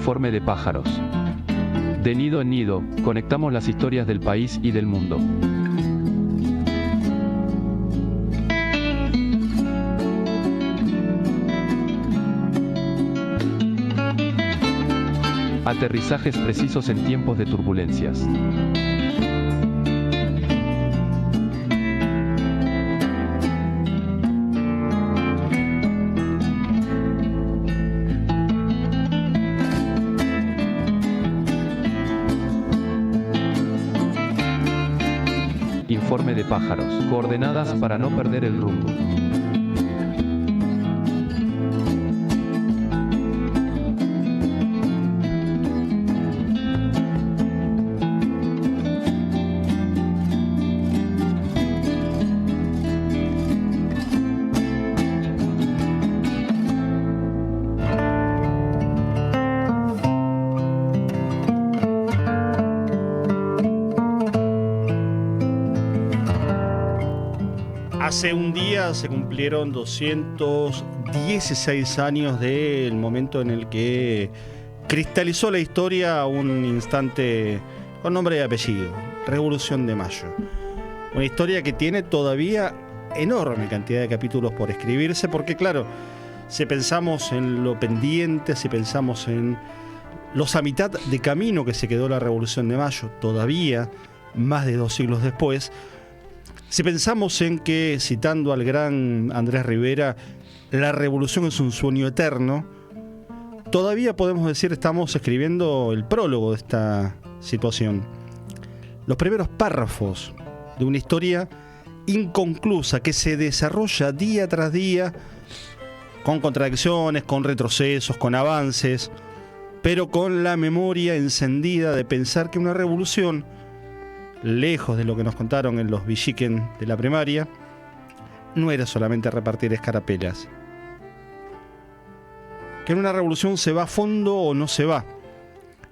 Informe de pájaros. De nido en nido, conectamos las historias del país y del mundo. Aterrizajes precisos en tiempos de turbulencias. Informe de pájaros. Coordenadas para no perder el rumbo. Hace un día se cumplieron 216 años del momento en el que cristalizó la historia un instante con nombre y apellido, Revolución de Mayo. Una historia que tiene todavía enorme cantidad de capítulos por escribirse, porque claro, si pensamos en lo pendiente, si pensamos en los a mitad de camino que se quedó la Revolución de Mayo, todavía más de 2 siglos después, si pensamos en que, citando al gran Andrés Rivera, la revolución es un sueño eterno, todavía podemos decir estamos escribiendo el prólogo de esta situación. Los primeros párrafos de una historia inconclusa que se desarrolla día tras día, con contradicciones, con retrocesos, con avances, pero con la memoria encendida de pensar que una revolución, lejos de lo que nos contaron en los villiquen de la primaria, no era solamente repartir escarapelas. Que en una revolución se va a fondo o no se va.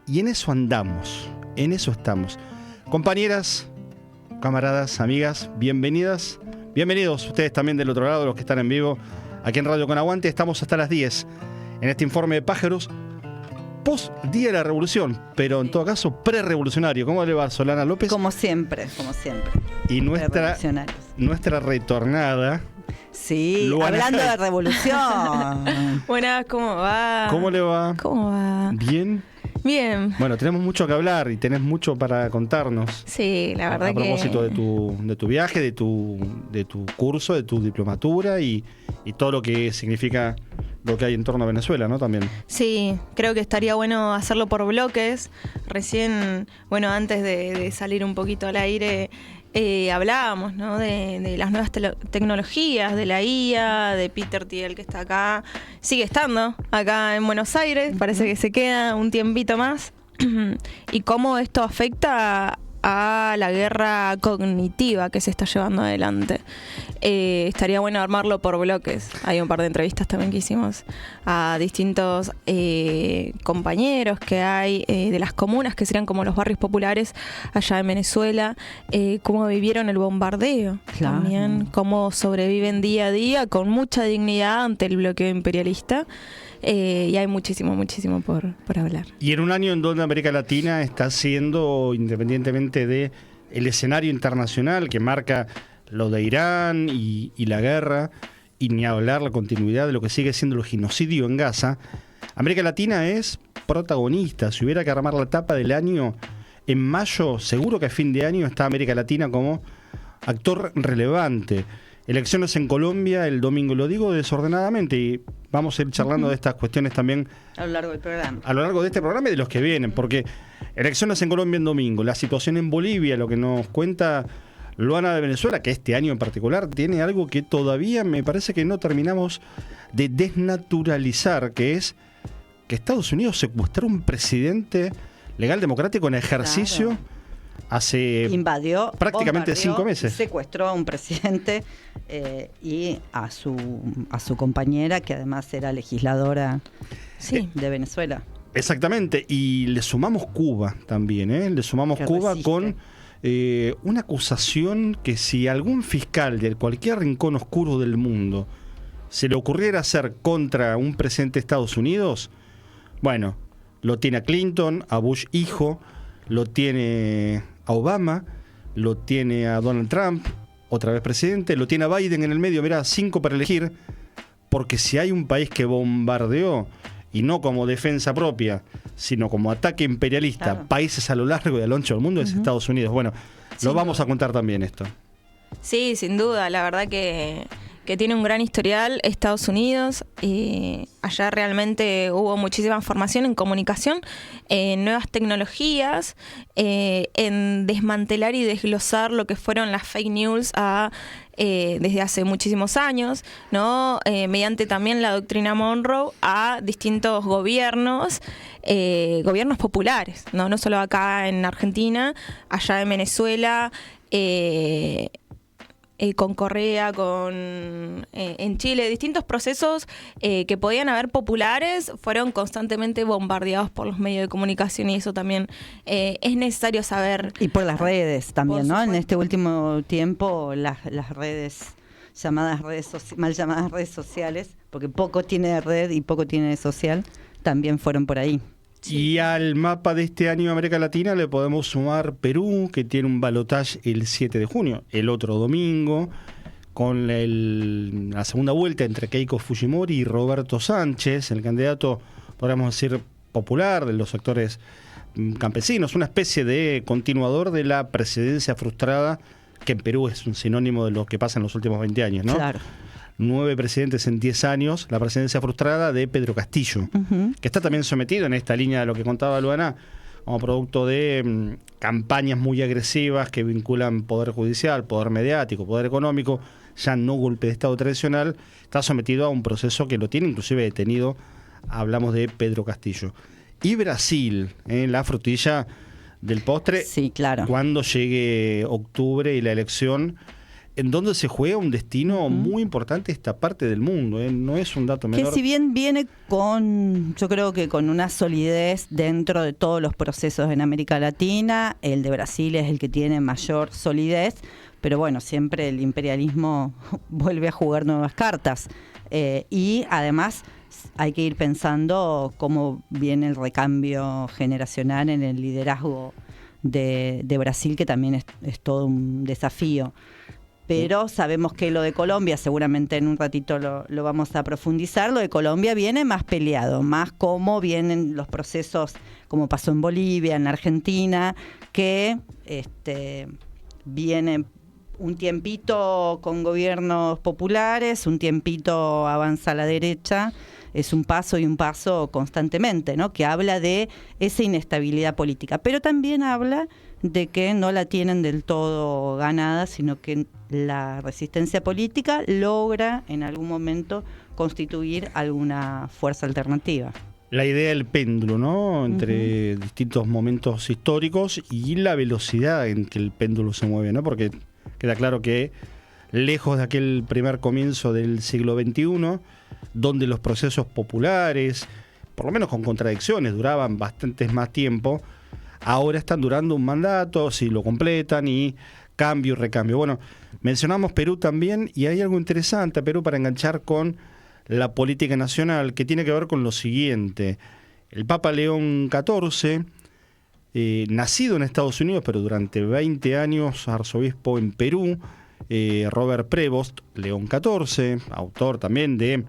Y en eso andamos, en eso estamos. Compañeras, camaradas, amigas, bienvenidas, bienvenidos ustedes también del otro lado, los que están en vivo, aquí en Radio Con Aguante. Estamos hasta las 10 en este informe de pájaros, post día de la revolución, pero en todo caso pre-revolucionario. ¿Cómo le va, Solana López? Como siempre, como siempre. Y nuestra retornada. Sí, Luana hablando Jai. de revolución. Buenas, ¿cómo va? ¿Cómo le va? ¿Cómo va? ¿Bien? Bien. Bueno, tenemos mucho que hablar y tenés mucho para contarnos. Sí, la verdad a propósito de tu viaje, de tu curso, de tu diplomatura y todo lo que significa lo que hay en torno a Venezuela, ¿no? También. Sí, creo que estaría bueno hacerlo por bloques. Recién, bueno, antes de salir un poquito al aire, hablábamos, ¿no? De las nuevas tecnologías, de la IA, de Peter Thiel, que está acá. Sigue estando acá en Buenos Aires, parece que se queda un tiempito más. Y cómo esto afecta a la guerra cognitiva que se está llevando adelante. Estaría bueno armarlo por bloques. Hay un par de entrevistas también que hicimos a distintos compañeros que hay de las comunas, que serían como los barrios populares allá en Venezuela, cómo vivieron el bombardeo, Claro. también cómo sobreviven día a día con mucha dignidad ante el bloqueo imperialista. Y hay muchísimo por hablar. Y en un año en donde América Latina está siendo, independientemente de el escenario internacional que marca lo de Irán y la guerra, y ni hablar la continuidad de lo que sigue siendo el genocidio en Gaza, América Latina es protagonista. Si hubiera que armar la tapa del año, en mayo, seguro que a fin de año está América Latina como actor relevante. Elecciones en Colombia el domingo, lo digo desordenadamente, y vamos a ir charlando de estas cuestiones también A lo largo del programa. a lo largo de este programa y de los que vienen, porque elecciones en Colombia en domingo, la situación en Bolivia, lo que nos cuenta Luana de Venezuela, que este año en particular tiene algo que todavía me parece que no terminamos de desnaturalizar, que es que Estados Unidos secuestró un presidente legal democrático en ejercicio. Claro. Invadió prácticamente bombardeó, 5 meses. Secuestró a un presidente y a su compañera, que además era legisladora de Venezuela. Exactamente, y le sumamos Cuba también, ¿eh? Le sumamos Que Cuba resiste. con una acusación que si algún fiscal de cualquier rincón oscuro del mundo se le ocurriera hacer contra un presidente de Estados Unidos, bueno, lo tiene a Clinton, a Bush hijo, lo tiene a Obama, lo tiene a Donald Trump, otra vez presidente, lo tiene a Biden en el medio, mirá, 5 para elegir, porque si hay un país que bombardeó, y no como defensa propia, sino como ataque imperialista, Claro. países a lo largo y a lo ancho del mundo, es Estados Unidos. Bueno, lo vamos a contar también esto. Sí, sin duda, la verdad que tiene un gran historial Estados Unidos. Allá realmente hubo muchísima formación en comunicación, en nuevas tecnologías, en desmantelar y desglosar lo que fueron las fake news desde hace muchísimos años, ¿no? Mediante también la doctrina Monroe a distintos gobiernos populares, no solo acá en Argentina, allá en Venezuela, con Correa, en Chile, distintos procesos que podían haber populares fueron constantemente bombardeados por los medios de comunicación, y eso también es necesario saber. Y por las redes también, Por ¿no? En supuesto. este último tiempo las redes, mal llamadas redes sociales, porque poco tiene de red y poco tiene de social, también fueron por ahí. Y al mapa de este año de América Latina le podemos sumar Perú, que tiene un balotaje el 7 de junio, el otro domingo, con la segunda vuelta entre Keiko Fujimori y Roberto Sánchez, el candidato, podríamos decir, popular de los sectores campesinos, una especie de continuador de la presidencia frustrada, que en Perú es un sinónimo de lo que pasa en los últimos 20 años, ¿no? Claro. 9 presidentes en 10 años, la presidencia frustrada de Pedro Castillo, que está también sometido en esta línea de lo que contaba Luana, como producto de campañas muy agresivas que vinculan poder judicial, poder mediático, poder económico, ya no golpe de Estado tradicional, está sometido a un proceso que lo tiene inclusive detenido, hablamos de Pedro Castillo. Y Brasil, la frutilla del postre, Sí, claro. cuando llegue octubre y la elección, en donde se juega un destino muy importante esta parte del mundo, no es un dato menor. Que si bien viene yo creo que con una solidez dentro de todos los procesos en América Latina, el de Brasil es el que tiene mayor solidez, pero bueno, siempre el imperialismo vuelve a jugar nuevas cartas. Y además hay que ir pensando cómo viene el recambio generacional en el liderazgo de Brasil, que también es todo un desafío. Pero sabemos que lo de Colombia, seguramente en un ratito lo vamos a profundizar, lo de Colombia viene más peleado, más como vienen los procesos, como pasó en Bolivia, en Argentina, que viene un tiempito con gobiernos populares, un tiempito avanza a la derecha, es un paso y un paso constantemente, ¿no? Que habla de esa inestabilidad política, pero también habla de que no la tienen del todo ganada, sino que la resistencia política logra en algún momento constituir alguna fuerza alternativa. La idea del péndulo, ¿no? Entre distintos momentos históricos y la velocidad en que el péndulo se mueve, ¿no? Porque queda claro que lejos de aquel primer comienzo del siglo XXI, donde los procesos populares, por lo menos con contradicciones, duraban bastante más tiempo, ahora están durando un mandato, si lo completan, y cambio y recambio. Bueno, mencionamos Perú también, y hay algo interesante a Perú para enganchar con la política nacional, que tiene que ver con lo siguiente. El Papa León XIV, nacido en Estados Unidos, pero durante 20 años arzobispo en Perú, Robert Prevost, León XIV, autor también de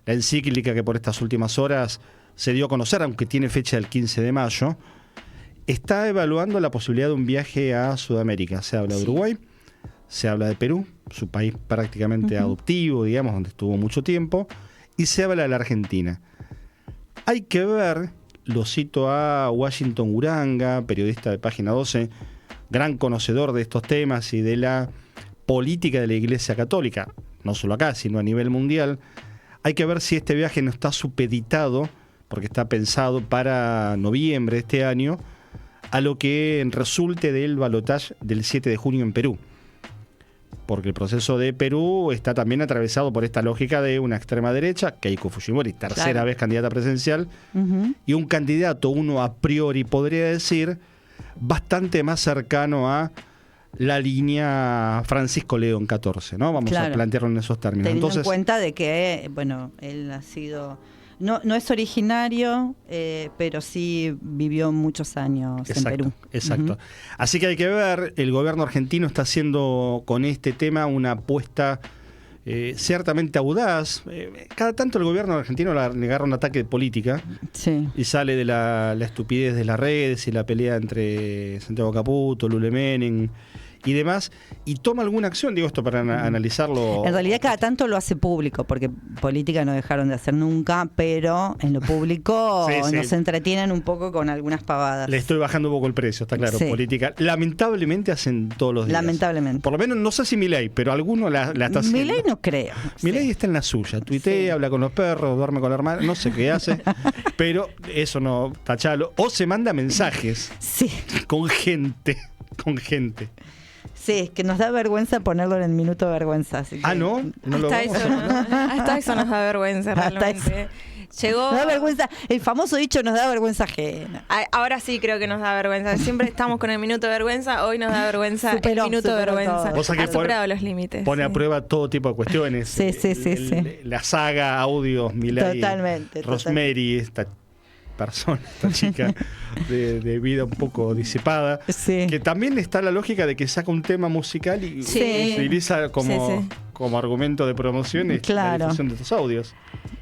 la encíclica que por estas últimas horas se dio a conocer, aunque tiene fecha del 15 de mayo, está evaluando la posibilidad de un viaje a Sudamérica. Se habla de Uruguay, se habla de Perú, su país prácticamente adoptivo, digamos, donde estuvo mucho tiempo, y se habla de la Argentina. Hay que ver, lo cito a Washington Uranga, periodista de Página 12, gran conocedor de estos temas y de la política de la Iglesia Católica, no solo acá, sino a nivel mundial. Hay que ver si este viaje no está supeditado, porque está pensado para noviembre de este año, a lo que resulte del balotaje del 7 de junio en Perú. Porque el proceso de Perú está también atravesado por esta lógica de una extrema derecha, Keiko Fujimori, tercera vez candidata presidencial, y un candidato, uno a priori podría decir, bastante más cercano a la línea Francisco León XIV, ¿no? Vamos a plantearlo en esos términos. Teniendo Entonces, en cuenta de que, bueno, él ha sido No es originario, pero sí vivió muchos años en Perú. Exacto. Así que hay que ver, el gobierno argentino está haciendo con este tema una apuesta ciertamente audaz. Cada tanto el gobierno argentino le agarra un ataque de política y sale de la estupidez de las redes y la pelea entre Santiago Caputo, Lule Menem y demás, y toma alguna acción, digo esto para analizarlo. En realidad cada tanto lo hace público, porque política no dejaron de hacer nunca, pero en lo público nos entretienen un poco con algunas pavadas. Le estoy bajando un poco el precio, está claro, política. Lamentablemente hacen todos los días. Lamentablemente. Por lo menos, no sé si Milei, pero alguno la está haciendo. Milei no creo. Milei está en la suya, tuitea, habla con los perros, duerme con la hermana, no sé qué hace, pero eso no, tachalo. O se manda mensajes con gente. Sí, es que nos da vergüenza ponerlo en el minuto de vergüenza. Así que... ¿no? Hasta eso nos da vergüenza realmente. Llegó... Nos da vergüenza, el famoso dicho nos da vergüenza ajena. Ahora sí creo que nos da vergüenza. Siempre estamos con el minuto de vergüenza, hoy nos da vergüenza el minuto de vergüenza. Ha superado los límites. Pone a prueba todo tipo de cuestiones. Sí. La saga, audios, Milei, Rosemary, esta chica de vida un poco disipada, que también está la lógica de que saca un tema musical y utiliza como argumento de promoción la difusión de estos audios.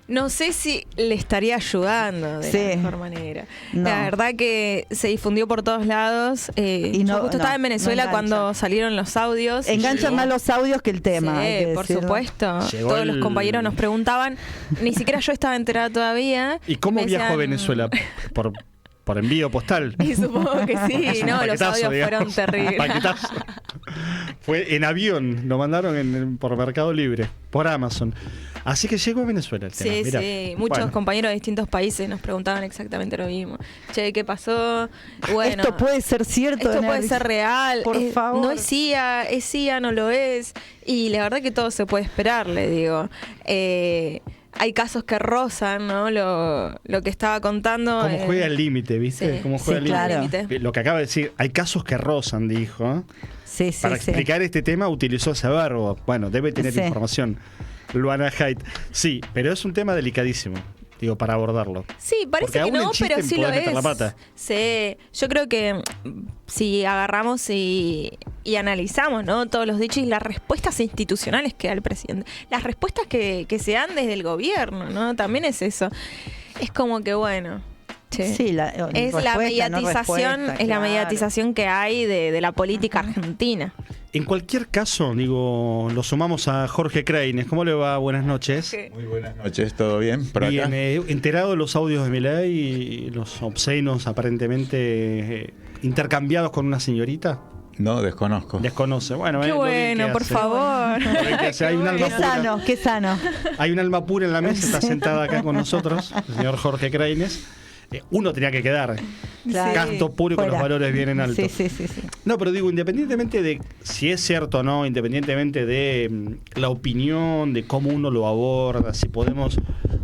No sé si le estaría ayudando de la mejor manera. La verdad que se difundió por todos lados. Yo justo estaba en Venezuela cuando salieron los audios. Enganchan más los audios que el tema. Sí, por supuesto. Todos los compañeros nos preguntaban. Ni siquiera yo estaba enterada todavía. ¿Y cómo viajó a Venezuela? Por envío postal. Y supongo que sí, no, los audios fueron terribles. Paquetazo. Fue en avión, lo mandaron por Mercado Libre, por Amazon. Así que llegó a Venezuela el tema. Mirá. Muchos compañeros de distintos países nos preguntaban exactamente lo mismo. Che, ¿qué pasó? Bueno, esto puede ser cierto. Esto puede ser real. Por favor. No es CIA, no lo es. Y la verdad que todo se puede esperar, le digo. Hay casos que rozan, ¿no? Lo que estaba contando. Cómo juega el límite, ¿viste? Sí. Cómo juega el límite. Claro. Lo que acaba de decir, hay casos que rozan, dijo. Para explicar este tema utilizó ese verbo. Bueno, debe tener información. Luana Haidt. Sí, pero es un tema delicadísimo. Digo, para abordarlo. Sí, parece que no, pero sí lo es. La pata. Sí, yo creo que si agarramos y analizamos, ¿no? Todos los dichos y las respuestas institucionales que da el presidente, las respuestas que se dan desde el gobierno, ¿no? También es eso. Es como que, bueno... Sí, es la mediatización, es la mediatización que hay de la política argentina. En cualquier caso, digo, lo sumamos a Jorge Kreines. ¿Cómo le va? Buenas noches. Muy buenas noches, ¿todo bien? Bien, enterado de los audios de Milei y los obscenos aparentemente intercambiados con una señorita. No, desconozco. Desconoce. Bueno, qué bueno, por favor. Hay un alma pura. Qué sano. Hay un alma pura en la mesa, está sentada acá con nosotros, el señor Jorge Kreines. Uno tenía que quedar casto puro y con los valores bien en alto. Sí. No, pero digo, independientemente de si es cierto o no, independientemente de la opinión, de cómo uno lo aborda, si podemos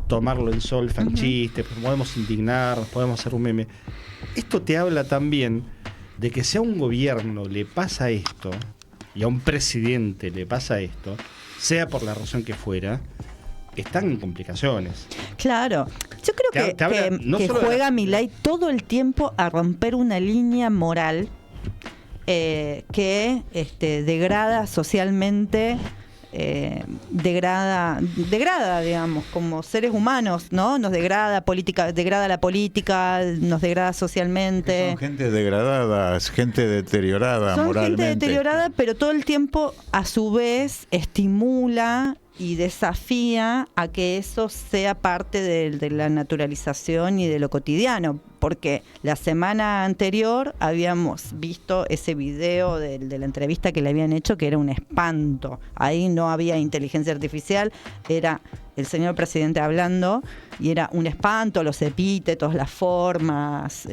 tomarlo en solfa, en chiste, podemos indignarnos, podemos hacer un meme. Esto te habla también de que si a un gobierno le pasa esto y a un presidente le pasa esto, sea por la razón que fuera, están en complicaciones. Claro, yo creo que juega Milei todo el tiempo a romper una línea moral que degrada socialmente, degrada, digamos, como seres humanos, ¿no? Nos degrada la política, nos degrada socialmente. Son gente degradada, gente deteriorada moralmente. Son gente deteriorada, pero todo el tiempo, a su vez, estimula y desafía a que eso sea parte de la naturalización y de lo cotidiano, porque la semana anterior habíamos visto ese video de la entrevista que le habían hecho, que era un espanto. Ahí no había inteligencia artificial, era el señor presidente hablando y era un espanto, los epítetos, las formas,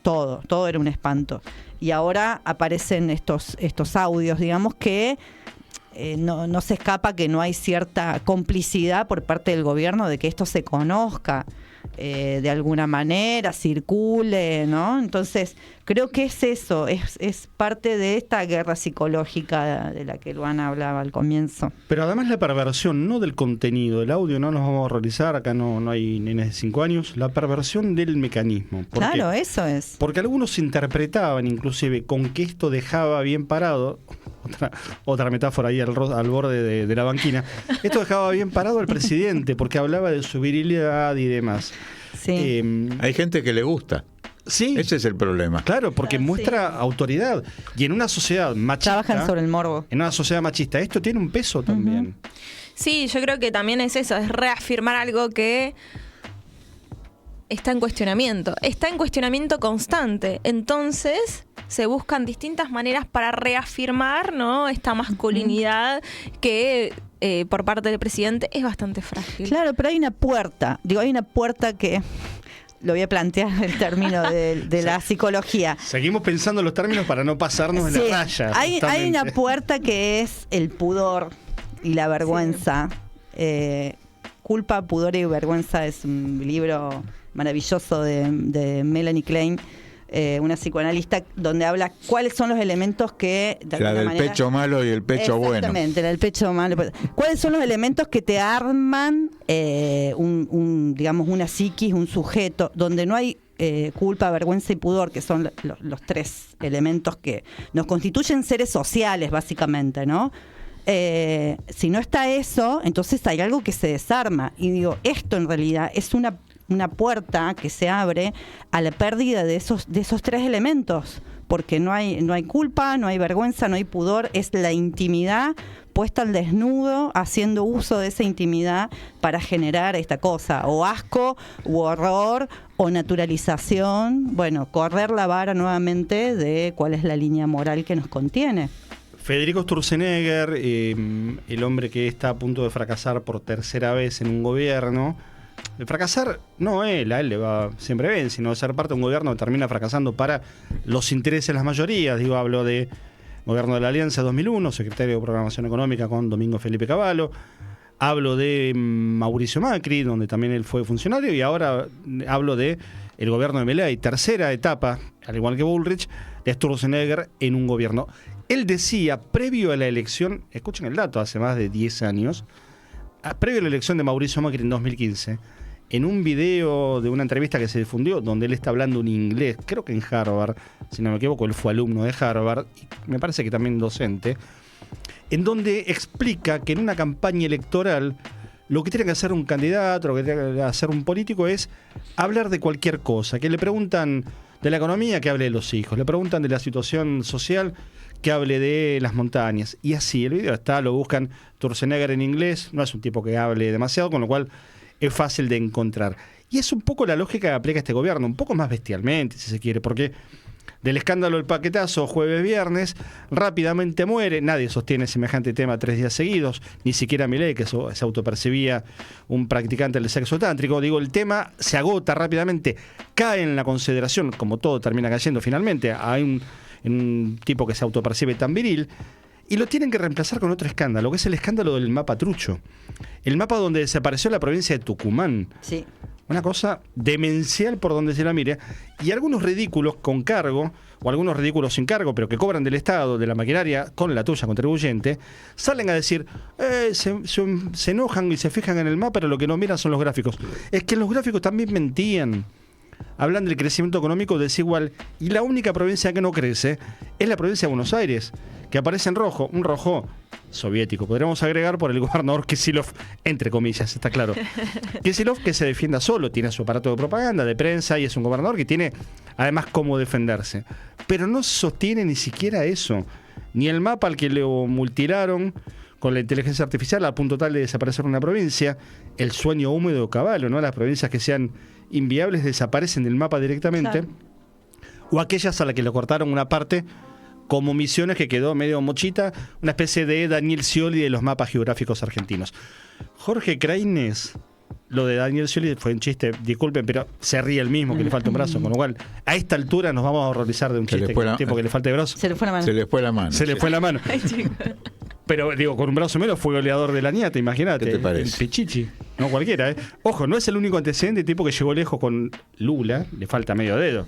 todo era un espanto. Y ahora aparecen estos audios, digamos, que no se escapa que no hay cierta complicidad por parte del gobierno de que esto se conozca, de alguna manera circule, ¿no? Entonces, creo que es eso, es parte de esta guerra psicológica de la que Luana hablaba al comienzo. Pero además la perversión, no del contenido, del audio, no nos vamos a horrorizar, acá no hay nenes de 5 años, la perversión del mecanismo. ¿Por qué? Claro, eso es. Porque algunos interpretaban inclusive con que esto dejaba bien parado, otra metáfora ahí al borde de la banquina, esto dejaba bien parado al presidente, porque hablaba de su virilidad y demás. Sí. Hay gente que le gusta. Sí. Ese es el problema. Claro, porque muestra autoridad. Y en una sociedad machista... Trabajan sobre el morbo. En una sociedad machista, esto tiene un peso también. Sí, yo creo que también es eso, es reafirmar algo que está en cuestionamiento. Está en cuestionamiento constante. Entonces, se buscan distintas maneras para reafirmar, ¿no?, esta masculinidad que por parte del presidente es bastante frágil. Claro, pero hay una puerta. Hay una puerta que... Lo voy a plantear el término de la psicología. Seguimos pensando los términos para no pasarnos en la raya. Hay una puerta que es el pudor y la vergüenza. Culpa, pudor y vergüenza es un libro maravilloso de Melanie Klein, una psicoanalista, donde habla cuáles son los elementos que... La del pecho malo y el pecho bueno. Exactamente, la del pecho malo. ¿Cuáles son los elementos que te arman digamos, una psiquis, un sujeto, donde no hay culpa, vergüenza y pudor, que son los tres elementos que nos constituyen seres sociales, básicamente, ¿no? Si no está eso, entonces hay algo que se desarma. Y digo, esto en realidad es una puerta que se abre a la pérdida de esos tres elementos, porque no hay culpa, no hay vergüenza, no hay pudor, es la intimidad puesta al desnudo, haciendo uso de esa intimidad para generar esta cosa, o asco, u horror, o naturalización, bueno, correr la vara nuevamente de cuál es la línea moral que nos contiene. Federico Sturzenegger, el hombre que está a punto de fracasar por tercera vez en un gobierno. De fracasar, no a él le va siempre bien, sino de ser parte de un gobierno que termina fracasando para los intereses de las mayorías. Hablo de gobierno de la Alianza 2001, secretario de Programación Económica con Domingo Felipe Cavallo. Hablo de Mauricio Macri, donde también él fue funcionario, y ahora hablo de el gobierno de Milei, tercera etapa, al igual que Bullrich, de Sturzenegger en un gobierno. Él decía, previo a la elección, escuchen el dato, hace más de 10 años, previo a la elección de Mauricio Macri en 2015, en un video de una entrevista que se difundió, donde él está hablando un inglés, creo que en Harvard, si no me equivoco, él fue alumno de Harvard, y me parece que también docente, en donde explica que en una campaña electoral lo que tiene que hacer un candidato, lo que tiene que hacer un político es hablar de cualquier cosa. Que le preguntan de la economía, que hable de los hijos. Le preguntan de la situación social, que hable de las montañas. Y así, el video está, lo buscan, Sturzenegger en inglés, no es un tipo que hable demasiado, con lo cual es fácil de encontrar. Y es un poco la lógica que aplica este gobierno, un poco más bestialmente, si se quiere, porque del escándalo del paquetazo jueves-viernes, rápidamente muere. Nadie sostiene semejante tema 3 días seguidos, ni siquiera Milei, que se autopercibía un practicante del sexo tántrico. El tema se agota rápidamente, cae en la consideración, como todo termina cayendo finalmente. Hay un tipo que se autopercibe tan viril, y lo tienen que reemplazar con otro escándalo, que es el escándalo del mapa trucho. El mapa donde desapareció la provincia de Tucumán. Sí. Una cosa demencial por donde se la mire. Y algunos ridículos con cargo, o algunos ridículos sin cargo, pero que cobran del Estado, de la maquinaria, con la tuya, contribuyente, salen a decir, se enojan y se fijan en el mapa, pero lo que no miran son los gráficos. Es que los gráficos también mentían. Hablan del crecimiento económico desigual, y la única provincia que no crece es la provincia de Buenos Aires, que aparece en rojo, un rojo soviético, podríamos agregar, por el gobernador Kicillof, entre comillas, está claro. Kicillof, que se defienda solo, tiene su aparato de propaganda, de prensa, y es un gobernador que tiene además cómo defenderse. Pero no sostiene ni siquiera eso, ni el mapa al que le mutilaron con la inteligencia artificial a punto tal de desaparecer una provincia, el sueño húmedo de Caballo, ¿no? Las provincias que sean inviables desaparecen del mapa directamente, claro. O aquellas a las que le cortaron una parte, como Misiones, que quedó medio mochita, una especie de Daniel Scioli de los mapas geográficos argentinos. Jorge Craines, lo de Daniel Scioli fue un chiste, disculpen, pero se ríe el mismo, que le falta un brazo, con lo cual a esta altura nos vamos a horrorizar de un chiste que un tipo que le falta de brazo. Se le fue la mano. Se le fue la mano. Se le fue la mano. Ay, chico. Pero con un brazo menos fue goleador de la Niata, imagínate. ¿Qué te parece? El Pichichi. No cualquiera, ¿eh? Ojo, no es el único antecedente tipo que llegó lejos con Lula, le falta medio dedo.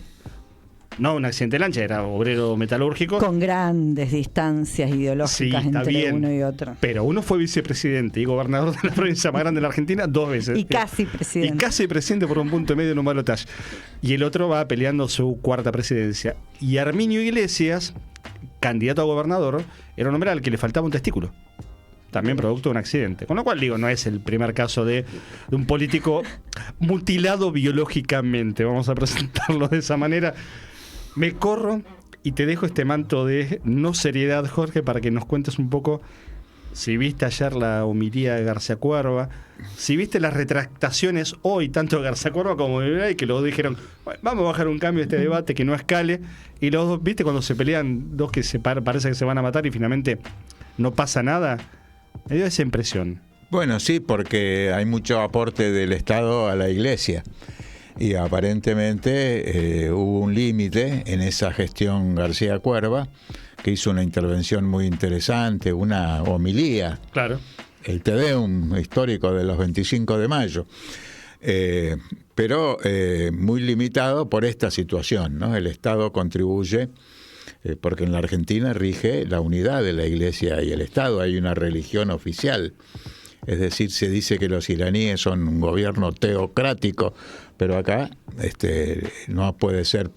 No un accidente de lancha, era obrero metalúrgico. Con grandes distancias ideológicas entre uno y otro. Pero uno fue vicepresidente y gobernador de la provincia más grande de la Argentina 2 veces. Y casi presidente. Y casi presidente por un punto y medio en un balotaje. Y el otro va peleando su 4ª presidencia. Y Arminio Iglesias, candidato a gobernador, era un hombre al que le faltaba un testículo. También producto de un accidente. Con lo cual, digo, no es el primer caso de un político mutilado biológicamente. Vamos a presentarlo de esa manera. Me corro y te dejo este manto de no seriedad, Jorge, para que nos cuentes un poco si viste ayer la homilía de García Cuerva, si viste las retractaciones hoy, tanto de García Cuerva como de Milei, que los dos dijeron, bueno, vamos a bajar un cambio a este debate, que no escale, y los dos, viste, cuando se pelean dos que parece que se van a matar y finalmente no pasa nada, me dio esa impresión. Bueno, sí, porque hay mucho aporte del Estado a la Iglesia. Y aparentemente hubo un límite en esa gestión García Cuerva, que hizo una intervención muy interesante, una homilía. Claro. El Te Deum histórico de los 25 de mayo. Pero muy limitado por esta situación, ¿no? El Estado contribuye, porque en la Argentina rige la unidad de la Iglesia y el Estado, hay una religión oficial. Es decir, se dice que los iraníes son un gobierno teocrático, pero acá no puede ser,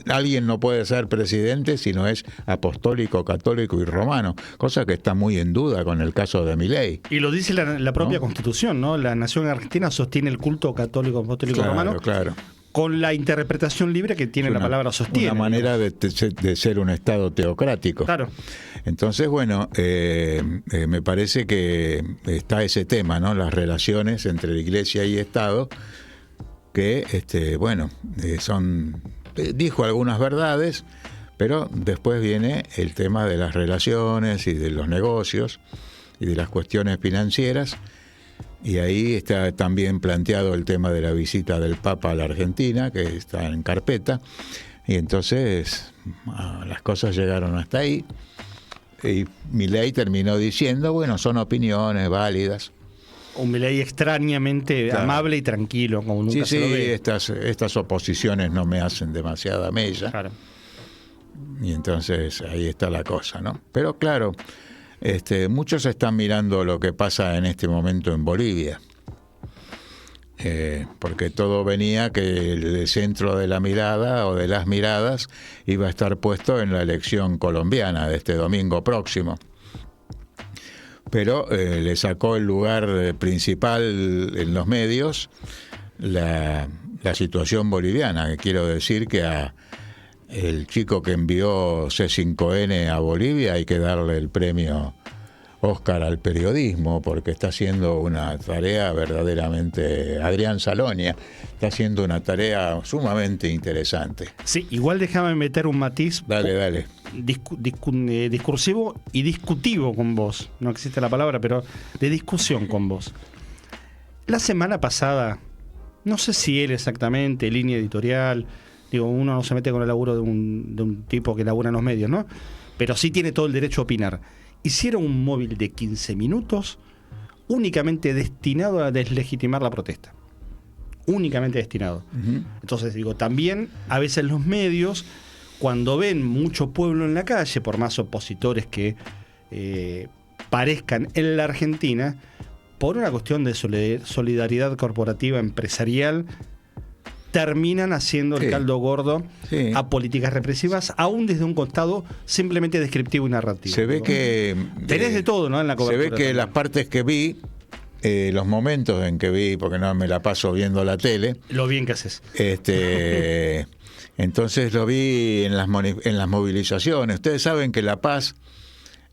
alguien no puede ser presidente si no es apostólico, católico y romano, cosa que está muy en duda con el caso de Milei. Y lo dice la propia Constitución, ¿no? La nación argentina sostiene el culto católico, apostólico, romano. Claro. Con la interpretación libre que tiene la palabra sostiene. Una manera de ser un Estado teocrático. Claro. Entonces, bueno, me parece que está ese tema, ¿no? Las relaciones entre la Iglesia y Estado, que, dijo algunas verdades, pero después viene el tema de las relaciones y de los negocios y de las cuestiones financieras. Y ahí está también planteado el tema de la visita del Papa a la Argentina, que está en carpeta. Y entonces las cosas llegaron hasta ahí. Y Milei terminó diciendo, bueno, son opiniones válidas. Un Milei extrañamente amable y tranquilo, como nunca se lo ve. Estas oposiciones no me hacen demasiada mella. Claro. Y entonces ahí está la cosa, ¿no? Pero claro, muchos están mirando lo que pasa en este momento en Bolivia, porque todo venía que el centro de la mirada o de las miradas iba a estar puesto en la elección colombiana de este domingo próximo. Pero le sacó el lugar principal en los medios la situación boliviana, que quiero decir que el chico que envió C5N a Bolivia hay que darle el premio Oscar al periodismo, porque está haciendo una tarea verdaderamente, Adrián Salonia, está haciendo una tarea sumamente interesante. Sí, igual déjame meter un matiz. Dale. Discursivo y discutivo con vos. No existe la palabra, pero de discusión con vos. La semana pasada, no sé si él exactamente, línea editorial, digo, uno no se mete con el laburo de un tipo que labura en los medios, ¿no? Pero sí tiene todo el derecho a opinar. Hicieron un móvil de 15 minutos únicamente destinado a deslegitimar la protesta. Únicamente destinado. Uh-huh. Entonces, digo, también a veces los medios, cuando ven mucho pueblo en la calle, por más opositores que parezcan en la Argentina, por una cuestión de solidaridad corporativa empresarial, terminan haciendo el caldo gordo a políticas represivas, aún desde un costado simplemente descriptivo y narrativo. Se ve que tenés de todo, ¿no? En la cobertura. Se ve que también las partes que vi, los momentos en que vi, porque no me la paso viendo la tele. Lo bien que haces. Entonces lo vi en las movilizaciones. Ustedes saben que La Paz,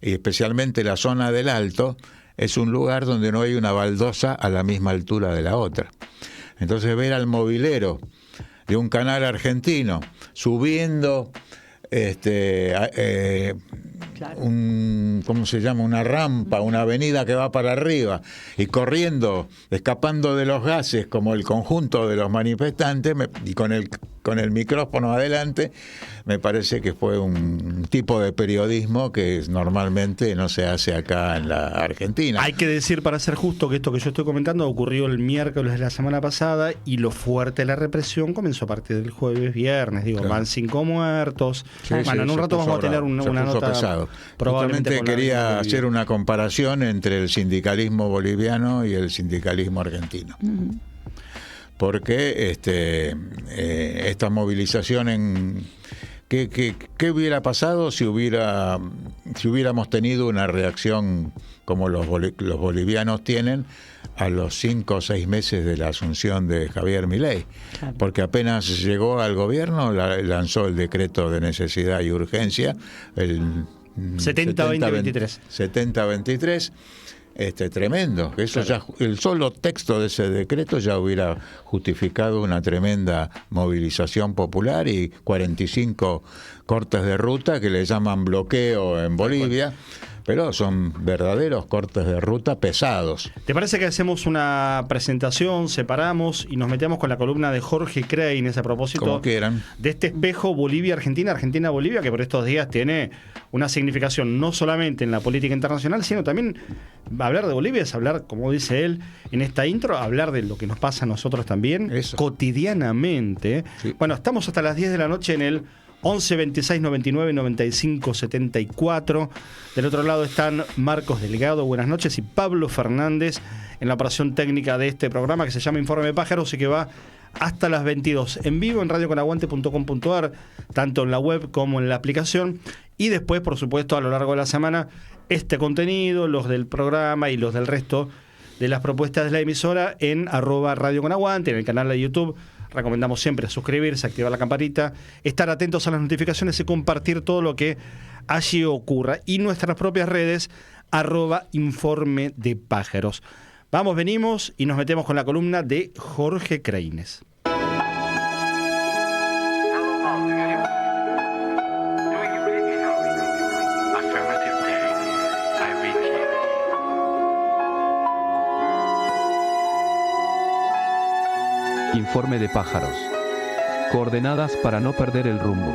y especialmente la zona del Alto, es un lugar donde no hay una baldosa a la misma altura de la otra. Entonces ver al movilero de un canal argentino subiendo Claro. ¿Cómo se llama? Una rampa, una avenida que va para arriba, y corriendo, escapando de los gases como el conjunto de los manifestantes, y con el micrófono adelante, me parece que fue un tipo de periodismo que normalmente no se hace acá en la Argentina. Hay que decir, para ser justo, que esto que yo estoy comentando ocurrió el miércoles de la semana pasada, y lo fuerte de la represión comenzó a partir del jueves, viernes. Digo, Claro. van 5 muertos. Sí, Bueno, sí, en un se rato puso vamos a tener bravo, una se puso nota. pesado. Probablemente Justamente con la quería de hacer una comparación entre el sindicalismo boliviano y el sindicalismo argentino. Porque esta movilización ¿qué hubiera pasado si hubiéramos tenido una reacción como los bolivianos tienen a los 5 o 6 meses de la asunción de Javier Milei? Claro. Porque apenas llegó al gobierno, lanzó el decreto de necesidad y urgencia, el 70-20-23. 70-23. Tremendo. Eso Claro. ya, el solo texto de ese decreto ya hubiera justificado una tremenda movilización popular y 45 cortes de ruta que le llaman bloqueo en Bolivia, pero son verdaderos cortes de ruta pesados. ¿Te parece que hacemos una presentación, separamos y nos metemos con la columna de Jorge Kreines a propósito Como quieran. de este espejo Bolivia-Argentina, Argentina-Bolivia, que por estos días tiene una significación no solamente en la política internacional, sino también hablar de Bolivia es hablar, como dice él en esta intro, hablar de lo que nos pasa a nosotros también Eso. cotidianamente. Sí. Bueno, estamos hasta las 10 de la noche en el 11 26 99 95 74. Del otro lado están Marcos Delgado, buenas noches, y Pablo Fernández en la operación técnica de este programa que se llama Informe de Pájaros y que va hasta las 22 en vivo en radioconaguante.com.ar, tanto en la web como en la aplicación, y después, por supuesto, a lo largo de la semana, este contenido, los del programa y los del resto de las propuestas de la emisora en @radioconaguante, en el canal de YouTube. Recomendamos siempre suscribirse, activar la campanita, estar atentos a las notificaciones y compartir todo lo que allí ocurra. Y nuestras propias redes, @informe de pájaros. Vamos, venimos y nos metemos con la columna de Jorge Kreines. Informe de pájaros. Coordenadas para no perder el rumbo.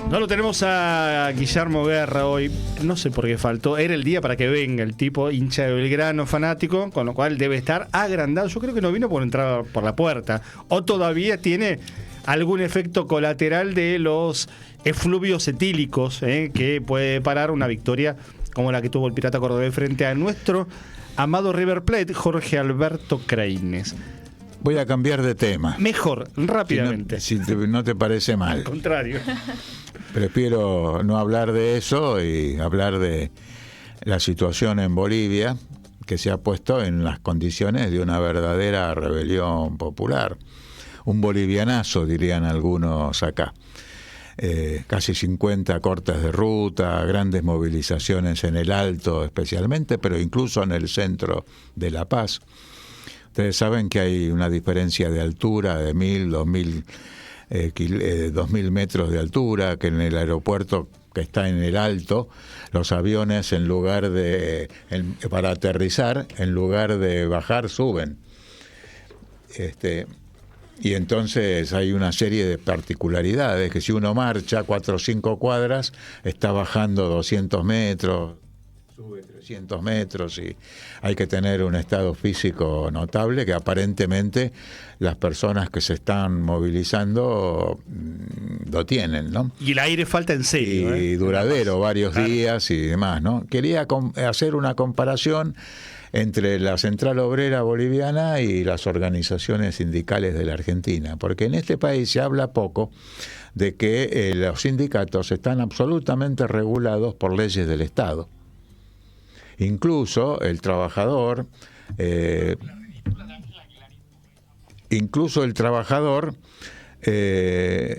No lo tenemos a Guillermo Guerra hoy, no sé por qué faltó. Era el día para que venga el tipo, hincha de Belgrano, fanático, con lo cual debe estar agrandado. Yo creo que no vino por entrar por la puerta, o todavía tiene algún efecto colateral de los efluvios etílicos que puede parar una victoria como la que tuvo el Pirata Cordobés frente a nuestro amado River Plate, Jorge Alberto Kreines. Voy a cambiar de tema. Mejor, rápidamente. Si no te parece Al mal. contrario. Prefiero no hablar de eso y hablar de la situación en Bolivia, que se ha puesto en las condiciones de una verdadera rebelión popular. Un bolivianazo, dirían algunos acá. Casi 50 cortes de ruta, grandes movilizaciones en el Alto especialmente, pero incluso en el centro de La Paz. Ustedes saben que hay una diferencia de altura de 1.000, 2.000 metros de altura, que en el aeropuerto que está en el Alto, los aviones para aterrizar, en lugar de bajar, suben. Y entonces hay una serie de particularidades, que si uno marcha 4 o 5 cuadras, está bajando 200 metros, sube 300 metros, y hay que tener un estado físico notable, que aparentemente las personas que se están movilizando lo tienen, ¿no? Y el aire falta en serio. Y duradero, varios Claro. días y demás, ¿no? Quería hacer una comparación entre la Central Obrera Boliviana y las organizaciones sindicales de la Argentina, porque en este país se habla poco de que los sindicatos están absolutamente regulados por leyes del Estado. Incluso el trabajador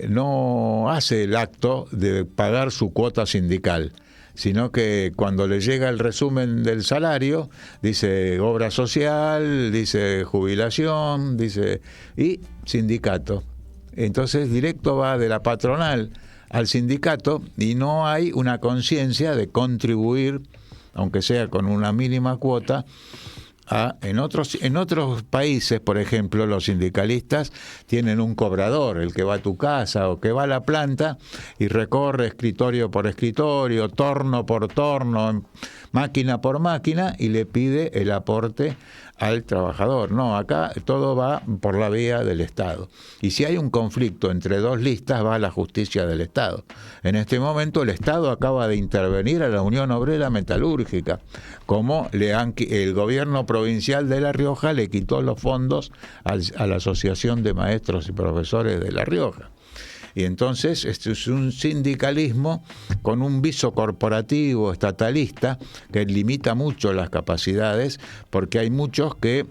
no hace el acto de pagar su cuota sindical, sino que cuando le llega el resumen del salario, dice obra social, dice jubilación, dice y sindicato. Entonces directo va de la patronal al sindicato y no hay una conciencia de contribuir, aunque sea con una mínima cuota. En otros países, por ejemplo, los sindicalistas tienen un cobrador, el que va a tu casa o que va a la planta y recorre escritorio por escritorio, torno por torno, máquina por máquina y le pide el aporte al trabajador. No, acá todo va por la vía del Estado. Y si hay un conflicto entre dos listas, va a la justicia del Estado. En este momento el Estado acaba de intervenir a la Unión Obrera Metalúrgica, como el gobierno provincial de La Rioja le quitó los fondos a la Asociación de Maestros y Profesores de La Rioja. Y entonces este es un sindicalismo con un viso corporativo estatalista que limita mucho las capacidades, porque hay muchos que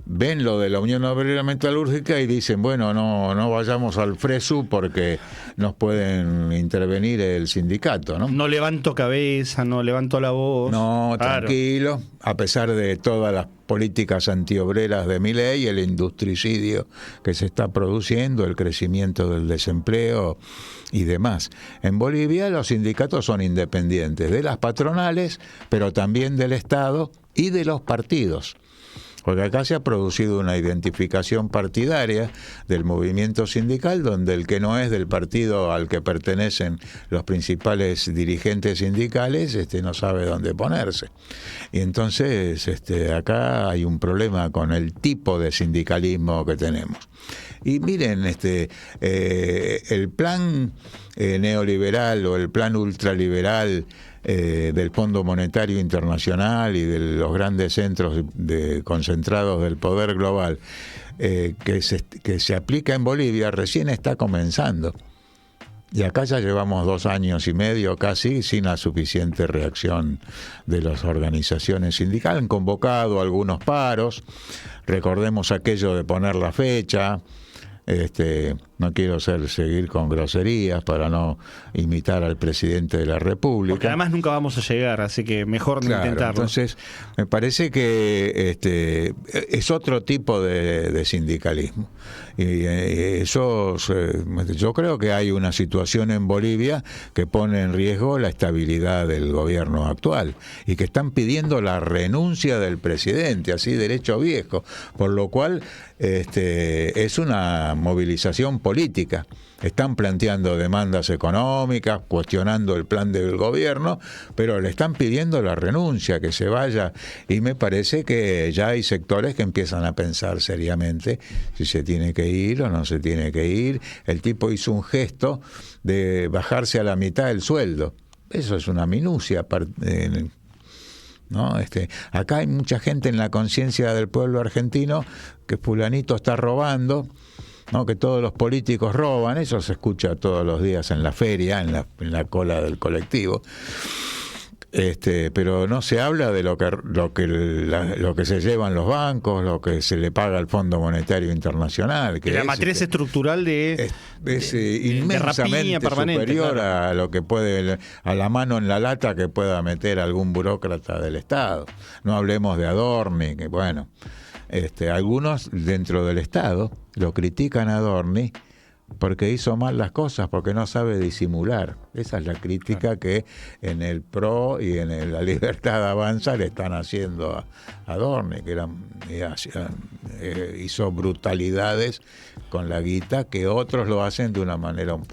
ven lo de la Unión Obrera Metalúrgica y dicen, bueno, no vayamos al FRESU porque nos pueden intervenir el sindicato, ¿no? No levanto cabeza, no levanto la voz. No, claro. Tranquilo, a pesar de todas las políticas antiobreras de Milei, el industricidio que se está produciendo, el crecimiento del desempleo y demás. En Bolivia los sindicatos son independientes de las patronales, pero también del Estado y de los partidos. Porque acá se ha producido una identificación partidaria del movimiento sindical, donde el que no es del partido al que pertenecen los principales dirigentes sindicales no sabe dónde ponerse. Y entonces acá hay un problema con el tipo de sindicalismo que tenemos. Y miren, el plan neoliberal o el plan ultraliberal del Fondo Monetario Internacional y de los grandes centros concentrados del poder global que se aplica en Bolivia recién está comenzando. Y acá ya llevamos 2 años y medio casi sin la suficiente reacción de las organizaciones sindicales. Han convocado algunos paros, recordemos aquello de poner la fecha. No quiero seguir con groserías para no imitar al presidente de la República. Porque además nunca vamos a llegar, así que mejor no intentarlo. Entonces, me parece que es otro tipo de sindicalismo. Y yo creo que hay una situación en Bolivia que pone en riesgo la estabilidad del gobierno actual y que están pidiendo la renuncia del presidente, así derecho viejo, por lo cual es una movilización política. Están planteando demandas económicas, cuestionando el plan del gobierno, pero le están pidiendo la renuncia, que se vaya. Y me parece que ya hay sectores que empiezan a pensar seriamente si se tiene que ir o no se tiene que ir. El tipo hizo un gesto de bajarse a la mitad el sueldo. Eso es una minucia, ¿no? Acá hay mucha gente en la conciencia del pueblo argentino que fulanito está robando, ¿no? Que todos los políticos roban. Eso se escucha todos los días en la feria, en la cola del colectivo. Pero no se habla de lo que se llevan los bancos, lo que se le paga al Fondo Monetario Internacional, que la matriz estructural es inmensamente superior a lo que puede, a la mano en la lata que pueda meter algún burócrata del Estado. No hablemos de Adorni, que bueno, algunos dentro del Estado lo critican a Adorni porque hizo mal las cosas, porque no sabe disimular. Esa es la crítica que en el PRO y en la Libertad Avanza le están haciendo a Adorni, que hizo brutalidades con la guita que otros lo hacen de una manera un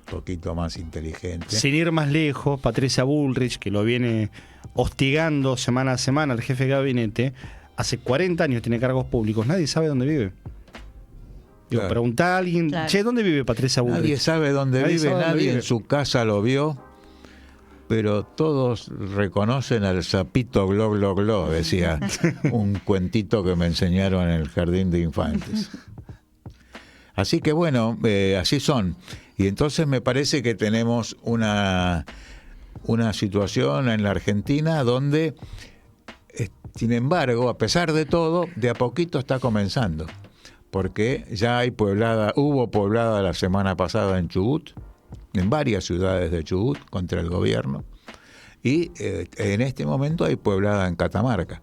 poquito más inteligente. Sin ir más lejos, Patricia Bullrich, que lo viene hostigando semana a semana al jefe de gabinete, hace 40 años tiene cargos públicos, nadie sabe dónde vive. Claro. Preguntá a alguien, claro. Che, ¿dónde vive Patricia Bullrich? Nadie sabe dónde vive, nadie en su casa lo vio. pero todos reconocen al sapito glo glo glo, decía un cuentito que me enseñaron en el jardín de infantes. Así que bueno, así son. Y entonces me parece que tenemos una situación en la Argentina donde, sin embargo, a pesar de todo, de a poquito está comenzando. Porque ya hubo poblada la semana pasada en Chubut, en varias ciudades de Chubut, contra el gobierno. Y en este momento hay poblada en Catamarca.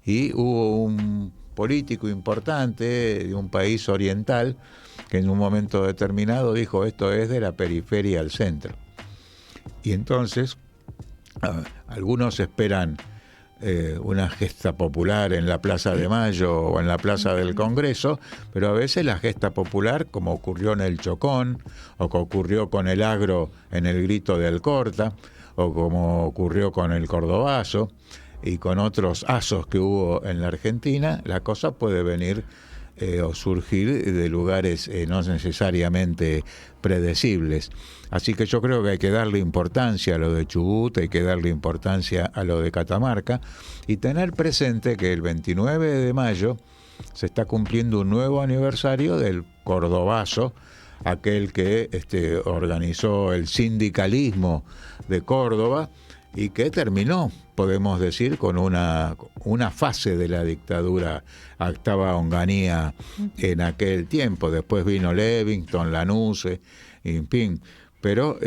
Y hubo un político importante de un país oriental que en un momento determinado dijo: esto es de la periferia al centro. Y entonces algunos esperan una gesta popular en la Plaza de Mayo o en la Plaza del Congreso, pero a veces la gesta popular, como ocurrió en el Chocón, o que ocurrió con el Agro en el Grito de Alcorta, o como ocurrió con el Cordobazo y con otros asos que hubo en la Argentina, la cosa puede venir o surgir de lugares no necesariamente predecibles. Así que yo creo que hay que darle importancia a lo de Chubut, hay que darle importancia a lo de Catamarca y tener presente que el 29 de mayo se está cumpliendo un nuevo aniversario del Cordobazo, aquel que organizó el sindicalismo de Córdoba y que terminó, podemos decir, con una fase de la dictadura. Estaba Onganía en aquel tiempo, después vino Levington, Lanuse, en fin, pero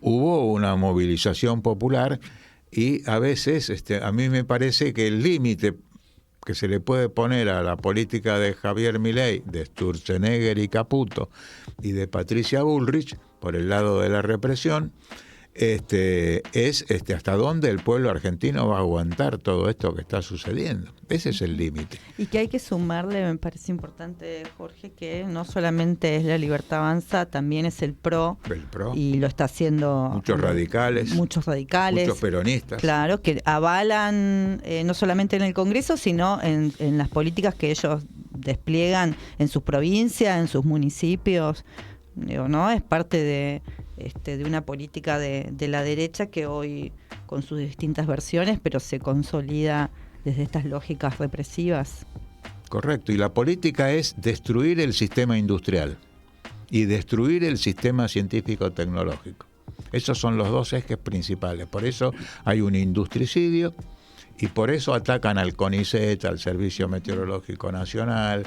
hubo una movilización popular y a veces a mí me parece que el límite que se le puede poner a la política de Javier Milei, de Sturzenegger y Caputo y de Patricia Bullrich por el lado de la represión, es hasta dónde el pueblo argentino va a aguantar todo esto que está sucediendo. Ese es el límite. Y que hay que sumarle, me parece importante, Jorge, que no solamente es la Libertad Avanza, también es el PRO. El PRO. Y lo está haciendo muchos radicales. Muchos peronistas. Claro, que avalan no solamente en el Congreso, sino en las políticas que ellos despliegan en sus provincias, en sus municipios. ¿No? Es parte de una política de la derecha que hoy, con sus distintas versiones, pero se consolida desde estas lógicas represivas. Correcto, y la política es destruir el sistema industrial y destruir el sistema científico-tecnológico. Esos son los dos ejes principales. Por eso hay un industricidio y por eso atacan al CONICET, al Servicio Meteorológico Nacional,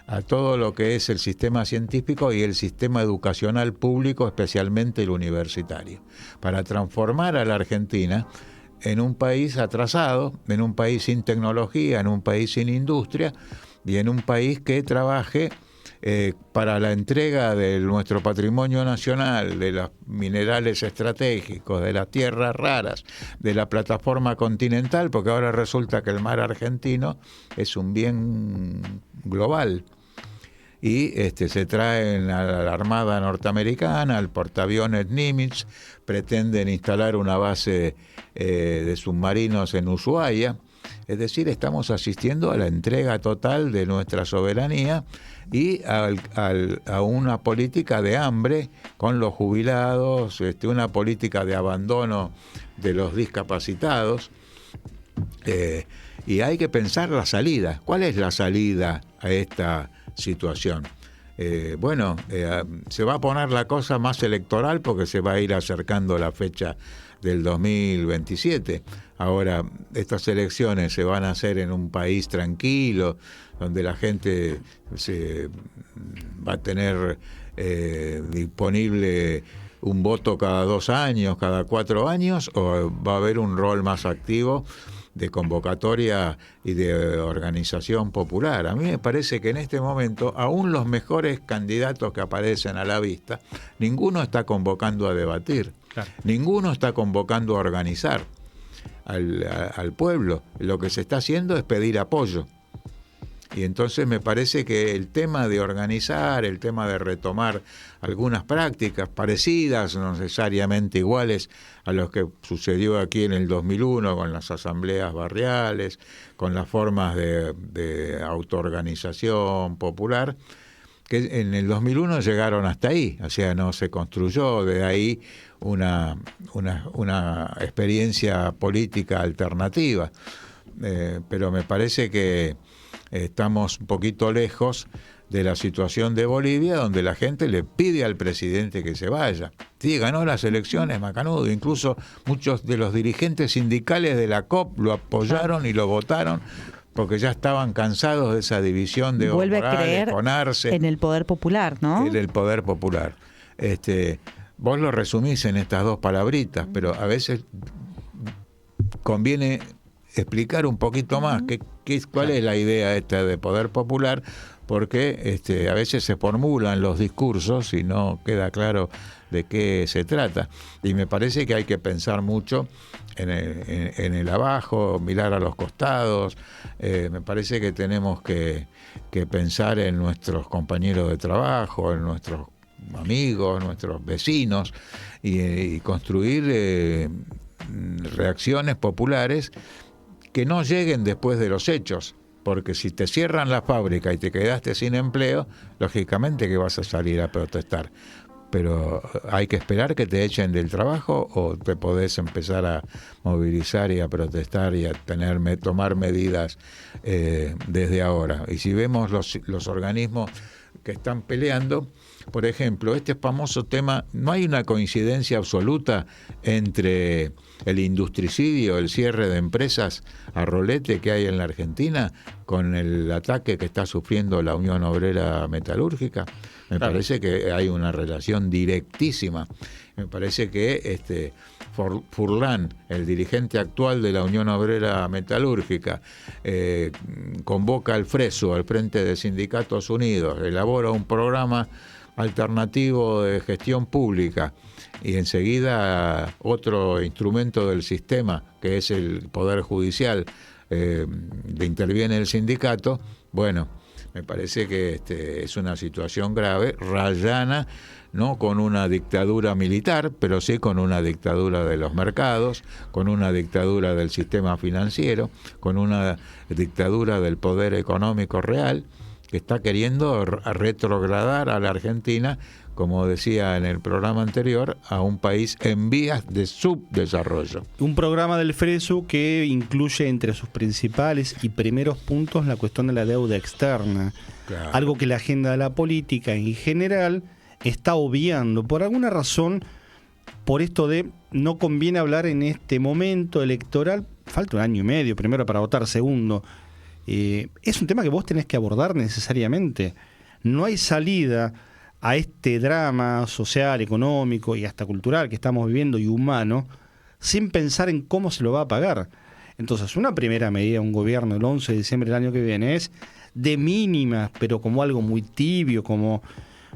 a todo lo que es el sistema científico y el sistema educacional público, especialmente el universitario, para transformar a la Argentina en un país atrasado, en un país sin tecnología, en un país sin industria y en un país que trabaje para la entrega de nuestro patrimonio nacional, de los minerales estratégicos, de las tierras raras, de la plataforma continental, porque ahora resulta que el mar argentino es un bien global. Y se traen a la Armada norteamericana, al portaaviones Nimitz, pretenden instalar una base de submarinos en Ushuaia. Es decir, estamos asistiendo a la entrega total de nuestra soberanía y a una política de hambre con los jubilados, una política de abandono de los discapacitados. Y hay que pensar la salida. ¿Cuál es la salida a esta situación? Se va a poner la cosa más electoral porque se va a ir acercando la fecha del 2027. Ahora, estas elecciones se van a hacer en un país tranquilo, donde la gente va a tener disponible un voto cada 2 años, cada 4 años, o va a haber un rol más activo de convocatoria y de organización popular. A mí me parece que en este momento, aún los mejores candidatos que aparecen a la vista, ninguno está convocando a debatir, claro. Ninguno está convocando a organizar al pueblo. Lo que se está haciendo es pedir apoyo. Y entonces me parece que el tema de organizar, el tema de retomar algunas prácticas parecidas, no necesariamente iguales a lo que sucedió aquí en el 2001 con las asambleas barriales, con las formas de autoorganización popular, que en el 2001 llegaron hasta ahí, o sea, no se construyó de ahí una experiencia política alternativa. Pero me parece que estamos un poquito lejos de la situación de Bolivia, donde la gente le pide al presidente que se vaya. Sí, ganó las elecciones, macanudo. Incluso muchos de los dirigentes sindicales de la COP lo apoyaron y lo votaron porque ya estaban cansados de esa división de Vuelve Morales, a creer con Arce, en el poder popular, ¿no? en el poder popular. Vos lo resumís en estas dos palabritas, pero a veces conviene explicar un poquito más cuál es la idea esta de poder popular, porque a veces se formulan los discursos y no queda claro de qué se trata. Y me parece que hay que pensar mucho en el abajo, mirar a los costados. Me parece que tenemos que pensar en nuestros compañeros de trabajo, en nuestros amigos, nuestros vecinos, y construir reacciones populares que no lleguen después de los hechos. Porque si te cierran la fábrica y te quedaste sin empleo, lógicamente que vas a salir a protestar. Pero hay que esperar que te echen del trabajo, o te podés empezar a movilizar y a protestar y a tomar medidas desde ahora. Y si vemos los organismos que están peleando, por ejemplo, este famoso tema, no hay una coincidencia absoluta entre el industricidio, el cierre de empresas a rolete que hay en la Argentina, con el ataque que está sufriendo la Unión Obrera Metalúrgica. Me parece que hay una relación directísima. Me parece que Furlan, el dirigente actual de la Unión Obrera Metalúrgica, convoca al FRESU, al Frente de Sindicatos Unidos, elabora un programa alternativo de gestión pública, y enseguida otro instrumento del sistema, que es el Poder Judicial, interviene el sindicato. Bueno, me parece que es una situación grave, rayana, no con una dictadura militar, pero sí con una dictadura de los mercados, con una dictadura del sistema financiero, con una dictadura del poder económico real, que está queriendo retrogradar a la Argentina, como decía en el programa anterior, a un país en vías de subdesarrollo. Un programa del FRESU que incluye entre sus principales y primeros puntos la cuestión de la deuda externa. Claro. Algo que la agenda de la política en general está obviando. Por alguna razón, por esto de no conviene hablar en este momento electoral, falta un año y medio, primero para votar, segundo. Es un tema que vos tenés que abordar necesariamente. No hay salida a este drama social, económico y hasta cultural que estamos viviendo y humano sin pensar en cómo se lo va a pagar. Entonces, una primera medida de un gobierno el 11 de diciembre del año que viene es de mínima, pero como algo muy tibio, como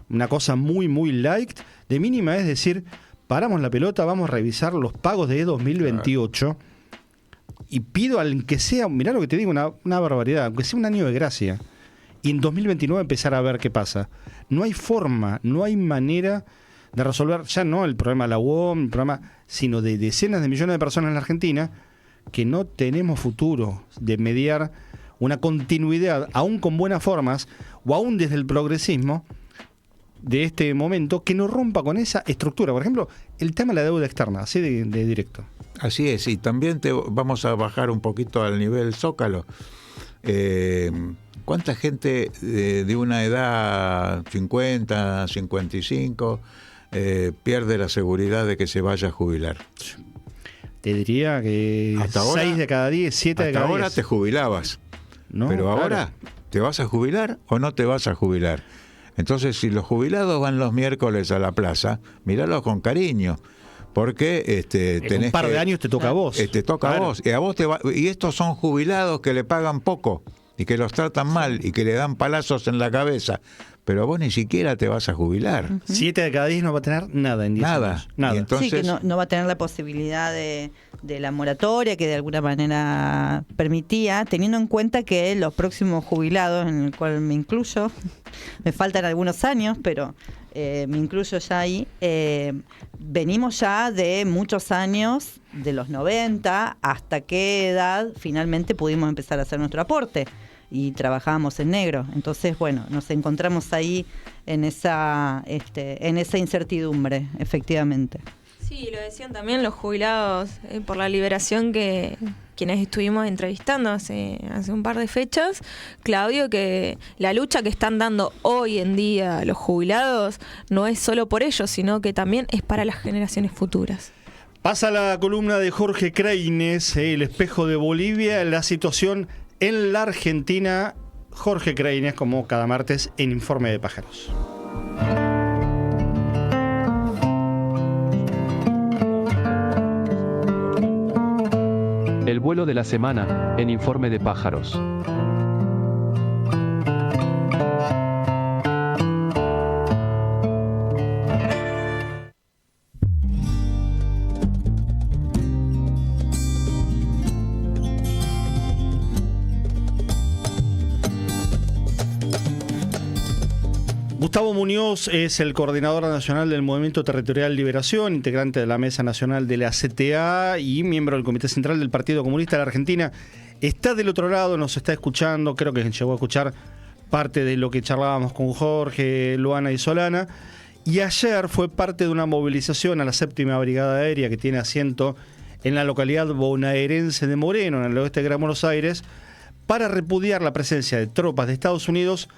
una cosa muy, muy light. De mínima es decir, paramos la pelota, vamos a revisar los pagos de 2028. Y pido al que sea, mirá lo que te digo, una barbaridad, aunque sea un año de gracia, y en 2029 empezar a ver qué pasa. No hay forma, no hay manera de resolver, ya no el problema de la UOM, el problema, sino de decenas de millones de personas en la Argentina que no tenemos futuro de mediar una continuidad, aún con buenas formas, o aún desde el progresismo de este momento, que no rompa con esa estructura. Por ejemplo, el tema de la deuda externa, así de directo. Así es, y también vamos a bajar un poquito al nivel zócalo. ¿Cuánta gente de una edad 50, 55 pierde la seguridad de que se vaya a jubilar? Te diría que hasta 6 ahora, de cada 10, 7 de cada 10. Hasta ahora te jubilabas, ¿no? Pero claro, ahora, ¿te vas a jubilar o no te vas a jubilar? Entonces, si los jubilados van los miércoles a la plaza, míralos con cariño. Porque tenés un par de años te toca a vos. Te toca a vos. Y estos son jubilados que le pagan poco y que los tratan mal y que le dan palazos en la cabeza. Pero vos ni siquiera te vas a jubilar. 7 de cada 10 no va a tener nada en 10 años. Nada. Entonces, sí, que no va a tener la posibilidad de la moratoria que de alguna manera permitía, teniendo en cuenta que los próximos jubilados, en el cual me incluyo, me faltan algunos años, pero me incluyo ya ahí, venimos ya de muchos años, de los 90, hasta qué edad finalmente pudimos empezar a hacer nuestro aporte. y trabajábamos en negro. Entonces, bueno, nos encontramos ahí en esa incertidumbre, efectivamente. Sí, lo decían también los jubilados por la liberación, que quienes estuvimos entrevistando hace un par de fechas, Claudio, que la lucha que están dando hoy en día los jubilados no es solo por ellos, sino que también es para las generaciones futuras. Pasa la columna de Jorge Kreines, El espejo de Bolivia, la situación en la Argentina. Jorge Kreines, como cada martes, en Informe de Pájaros. El vuelo de la semana, en Informe de Pájaros. Gustavo Muñoz es el coordinador nacional del Movimiento Territorial Liberación, integrante de la Mesa Nacional de la CTA y miembro del Comité Central del Partido Comunista de la Argentina. Está del otro lado, nos está escuchando, creo que llegó a escuchar parte de lo que charlábamos con Jorge, Luana y Solana. Y ayer fue parte de una movilización a la 7ª Brigada Aérea, que tiene asiento en la localidad bonaerense de Moreno, en el oeste de Gran Buenos Aires, para repudiar la presencia de tropas de Estados Unidos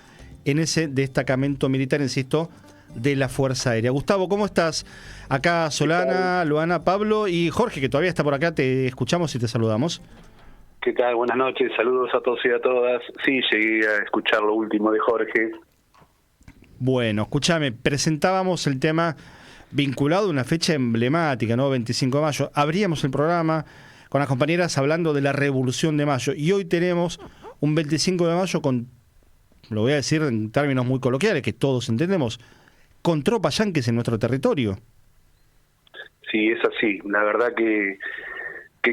en ese destacamento militar, insisto, de la Fuerza Aérea. Gustavo, ¿cómo estás? Acá Solana, Luana, Pablo y Jorge, que todavía está por acá, te escuchamos y te saludamos. ¿Qué tal? Buenas noches, saludos a todos y a todas. Sí, llegué a escuchar lo último de Jorge. Bueno, escúchame, presentábamos el tema vinculado a una fecha emblemática, ¿no? 25 de mayo. Abríamos el programa con las compañeras hablando de la Revolución de Mayo y hoy tenemos un 25 de mayo con, lo voy a decir en términos muy coloquiales, que todos entendemos, con tropas yanquis en nuestro territorio. Sí, es así. La verdad que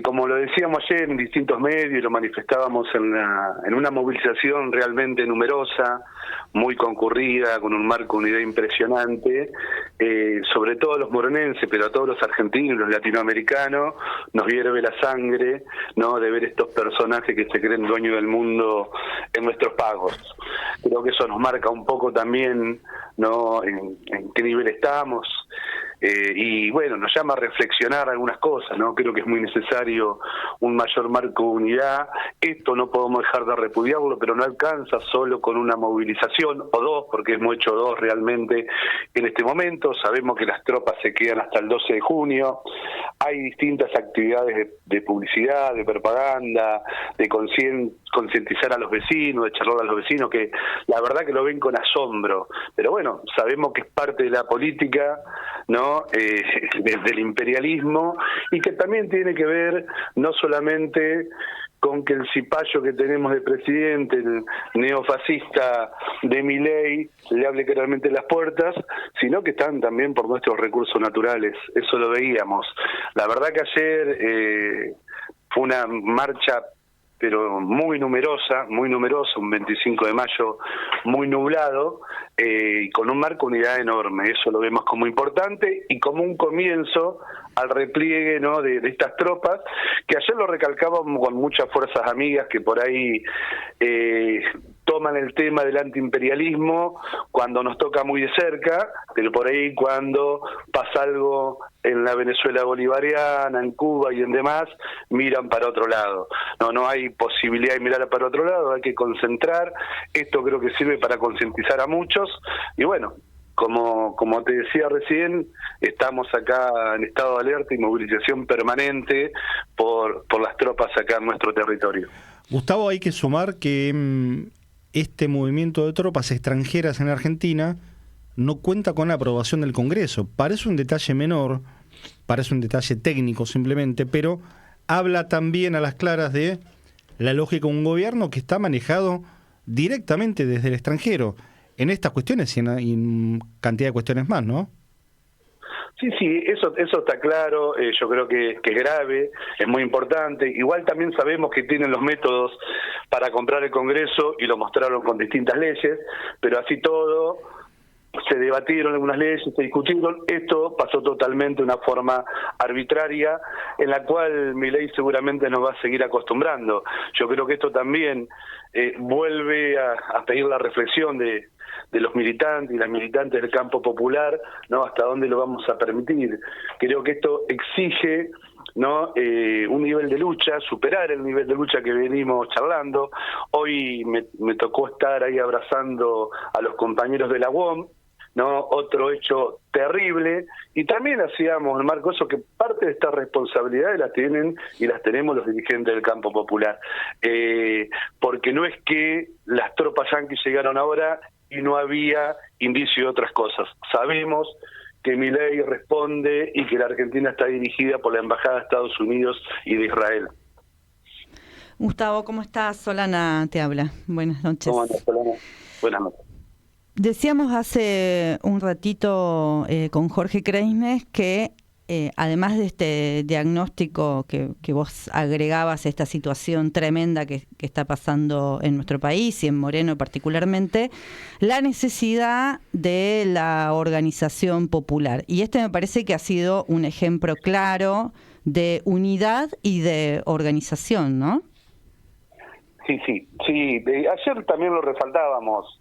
como lo decíamos ayer en distintos medios, lo manifestábamos en una movilización realmente numerosa, muy concurrida, con un marco, una idea impresionante, sobre todo los moronenses, pero a todos los argentinos, los latinoamericanos, nos hierve la sangre, ¿no?, de ver estos personajes que se creen dueños del mundo en nuestros pagos. Creo que eso nos marca un poco también, ¿no?, en qué nivel estamos. Y bueno, nos llama a reflexionar algunas cosas, ¿no? Creo que es muy necesario un mayor marco de unidad. Esto no podemos dejar de repudiarlo, pero no alcanza solo con una movilización o dos, porque hemos hecho dos realmente en este momento. Sabemos que las tropas se quedan hasta el 12 de junio. Hay distintas actividades de publicidad, de propaganda, de concientizar a los vecinos, de charlar a los vecinos, que la verdad que lo ven con asombro. Pero bueno, sabemos que es parte de la política, ¿no?, desde el imperialismo, y que también tiene que ver no solamente con que el cipayo que tenemos de presidente, el neofascista de Milei, le hable claramente las puertas, sino que están también por nuestros recursos naturales. Eso lo veíamos. La verdad que ayer fue una marcha pero muy numerosa, un 25 de mayo muy nublado, y con un marco de unidad enorme. Eso lo vemos como importante y como un comienzo al repliegue, ¿no?, de estas tropas, que ayer lo recalcábamos con muchas fuerzas amigas que por ahí toman el tema del antiimperialismo cuando nos toca muy de cerca, pero por ahí cuando pasa algo en la Venezuela bolivariana, en Cuba y en demás, miran para otro lado. No hay posibilidad de mirar para otro lado, hay que concentrar. Esto creo que sirve para concientizar a muchos y bueno, como te decía recién, estamos acá en estado de alerta y movilización permanente por las tropas acá en nuestro territorio. Gustavo, hay que sumar que este movimiento de tropas extranjeras en Argentina no cuenta con la aprobación del Congreso. Parece un detalle menor, parece un detalle técnico simplemente, pero habla también a las claras de la lógica de un gobierno que está manejado directamente desde el extranjero en estas cuestiones y en cantidad de cuestiones más, ¿no? Sí, eso está claro. Yo creo que es grave, es muy importante. Igual también sabemos que tienen los métodos para comprar el Congreso y lo mostraron con distintas leyes, pero así todo se debatieron algunas leyes, se discutieron. Esto pasó totalmente de una forma arbitraria, en la cual Milei seguramente nos va a seguir acostumbrando. Yo creo que esto también vuelve a pedir la reflexión de los militantes y las militantes del campo popular, ¿no? Hasta dónde lo vamos a permitir. Creo que esto exige, ¿no? Un nivel de lucha, superar el nivel de lucha que venimos charlando. Hoy me tocó estar ahí abrazando a los compañeros de la UOM, ¿no? Otro hecho terrible, y también hacíamos, Marco, eso, que parte de estas responsabilidades las tienen y las tenemos los dirigentes del campo popular, porque no es que las tropas yanquis llegaron ahora y no había indicio de otras cosas. Sabemos que Milei responde y que la Argentina está dirigida por la Embajada de Estados Unidos y de Israel. Gustavo, ¿cómo estás? Solana te habla. Buenas noches. ¿Cómo andas, Solana? Buenas noches. Decíamos hace un ratito con Jorge Kreismes que además de este diagnóstico que vos agregabas, esta situación tremenda que está pasando en nuestro país y en Moreno particularmente, la necesidad de la organización popular. Y este me parece que ha sido un ejemplo claro de unidad y de organización, ¿no? Sí. Ayer también lo resaltábamos.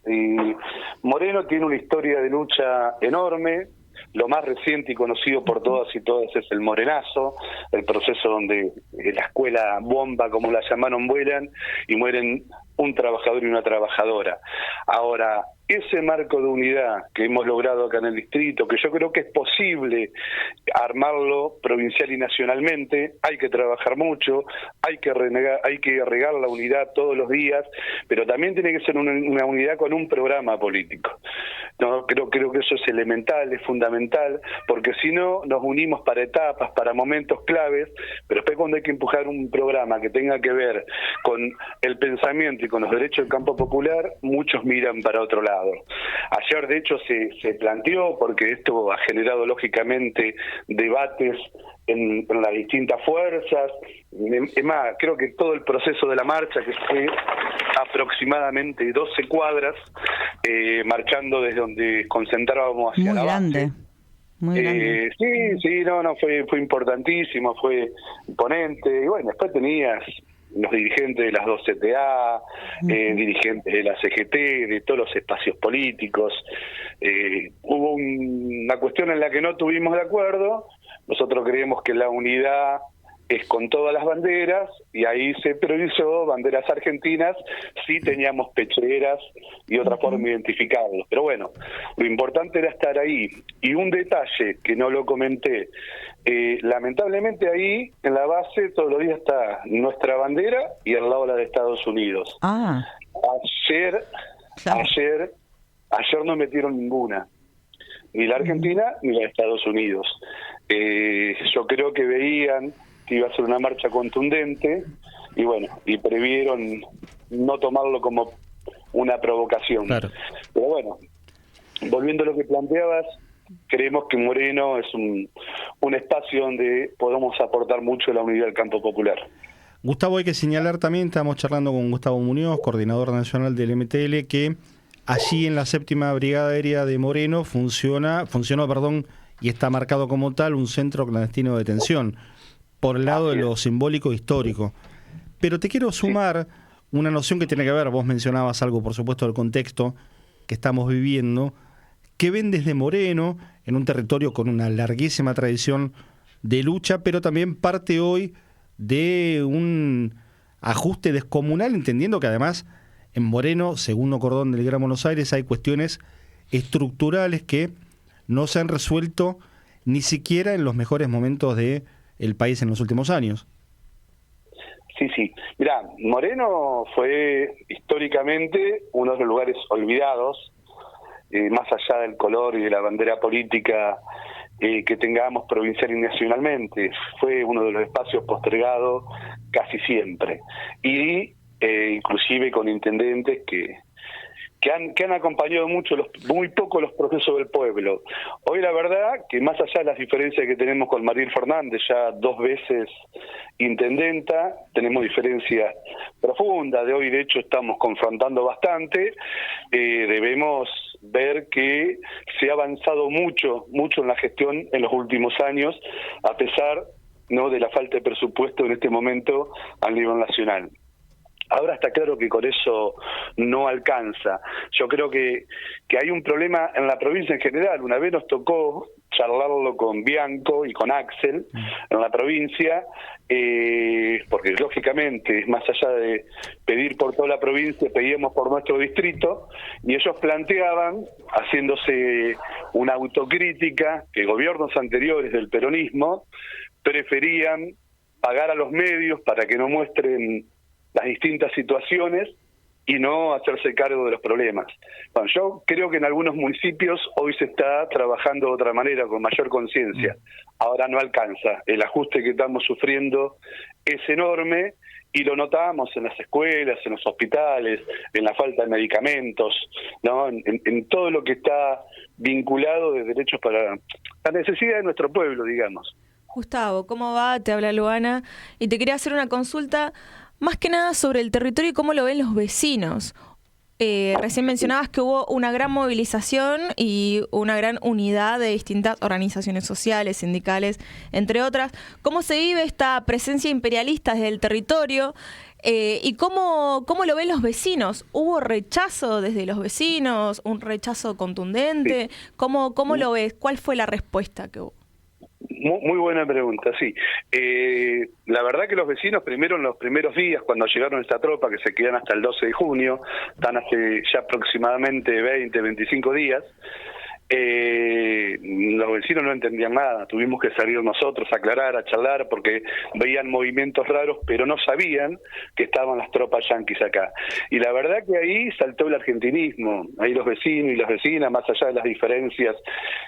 Moreno tiene una historia de lucha enorme. Lo más reciente y conocido por todas y todos es el Morenazo, el proceso donde la escuela bomba, como la llamaron, vuelan y mueren un trabajador y una trabajadora. Ahora, ese marco de unidad que hemos logrado acá en el distrito, que yo creo que es posible armarlo provincial y nacionalmente, hay que trabajar mucho, hay que regar la unidad todos los días, pero también tiene que ser una unidad con un programa político. No, creo que eso es elemental, es fundamental, porque si no nos unimos para etapas, para momentos claves, pero después cuando hay que empujar un programa que tenga que ver con el pensamiento y con los derechos del campo popular, muchos miran para otro lado. Ayer, de hecho, se planteó, porque esto ha generado lógicamente debates en las distintas fuerzas. Es más, creo que todo el proceso de la marcha, que fue aproximadamente 12 cuadras, marchando desde donde concentrábamos hacia la base. Muy grande. Sí, fue importantísimo, fue imponente. Y bueno, después tenías los dirigentes de las dos CTA, dirigentes de la CGT, de todos los espacios políticos. Hubo una cuestión en la que no tuvimos de acuerdo. Nosotros creemos que la unidad es con todas las banderas, y ahí se priorizó banderas argentinas, sí teníamos pecheras y otra forma de identificarlos. Pero bueno, lo importante era estar ahí. Y un detalle que no lo comenté, lamentablemente ahí en la base todos los días está nuestra bandera y al lado la de Estados Unidos. Ayer no metieron ninguna, ni la Argentina ni la de Estados Unidos. Yo creo que veían que iba a ser una marcha contundente y bueno, y previeron no tomarlo como una provocación. Claro. Pero bueno, volviendo a lo que planteabas, creemos que Moreno es un espacio donde podemos aportar mucho a la unidad del campo popular. Gustavo, hay que señalar también, estamos charlando con Gustavo Muñoz, coordinador nacional del MTL, que allí en la 7ª Brigada Aérea de Moreno funcionó, y está marcado como tal, un centro clandestino de detención, por el lado de lo simbólico e histórico. Pero te quiero sumar una noción que tiene que ver, vos mencionabas algo, por supuesto, del contexto que estamos viviendo, que ven desde Moreno, en un territorio con una larguísima tradición de lucha, pero también parte hoy de un ajuste descomunal, entendiendo que además en Moreno, segundo cordón del Gran Buenos Aires, hay cuestiones estructurales que no se han resuelto ni siquiera en los mejores momentos de el país en los últimos años. Sí. Mirá, Moreno fue históricamente uno de los lugares olvidados, más allá del color y de la bandera política que tengamos provincial y nacionalmente. Fue uno de los espacios postergados casi siempre. Y inclusive con intendentes que han acompañado muy poco los procesos del pueblo. Hoy la verdad que más allá de las diferencias que tenemos con Mariel Fernández, ya 2 veces intendenta, tenemos diferencias profundas. De hoy de hecho estamos confrontando bastante. Debemos ver que se ha avanzado mucho en la gestión en los últimos años, a pesar, ¿no?, de la falta de presupuesto en este momento a nivel nacional. Ahora está claro que con eso no alcanza. Yo creo que hay un problema en la provincia en general. Una vez nos tocó charlarlo con Bianco y con Axel en la provincia, porque lógicamente, más allá de pedir por toda la provincia, pedíamos por nuestro distrito, y ellos planteaban, haciéndose una autocrítica, que gobiernos anteriores del peronismo preferían pagar a los medios para que no muestren las distintas situaciones y no hacerse cargo de los problemas. Bueno, yo creo que en algunos municipios hoy se está trabajando de otra manera, con mayor conciencia. Ahora no alcanza. El ajuste que estamos sufriendo es enorme y lo notamos en las escuelas, en los hospitales, en la falta de medicamentos, ¿no? En todo lo que está vinculado de derechos para la necesidad de nuestro pueblo, digamos. Gustavo, ¿cómo va? Te habla Luana y te quería hacer una consulta más que nada sobre el territorio y cómo lo ven los vecinos. Recién mencionabas que hubo una gran movilización y una gran unidad de distintas organizaciones sociales, sindicales, entre otras. ¿Cómo se vive esta presencia imperialista desde el territorio? ¿Y cómo lo ven los vecinos? ¿Hubo rechazo desde los vecinos? ¿Un rechazo contundente? Sí. ¿Cómo lo ves? ¿Cuál fue la respuesta que hubo? Muy buena pregunta, sí. La verdad que los vecinos, primero en los primeros días, cuando llegaron esta tropa, que se quedan hasta el 12 de junio, están hace ya aproximadamente 20, 25 días, los vecinos no entendían nada. Tuvimos que salir nosotros a aclarar, a charlar, porque veían movimientos raros, pero no sabían que estaban las tropas yanquis acá. Y la verdad que ahí saltó el argentinismo. Ahí los vecinos y las vecinas, más allá de las diferencias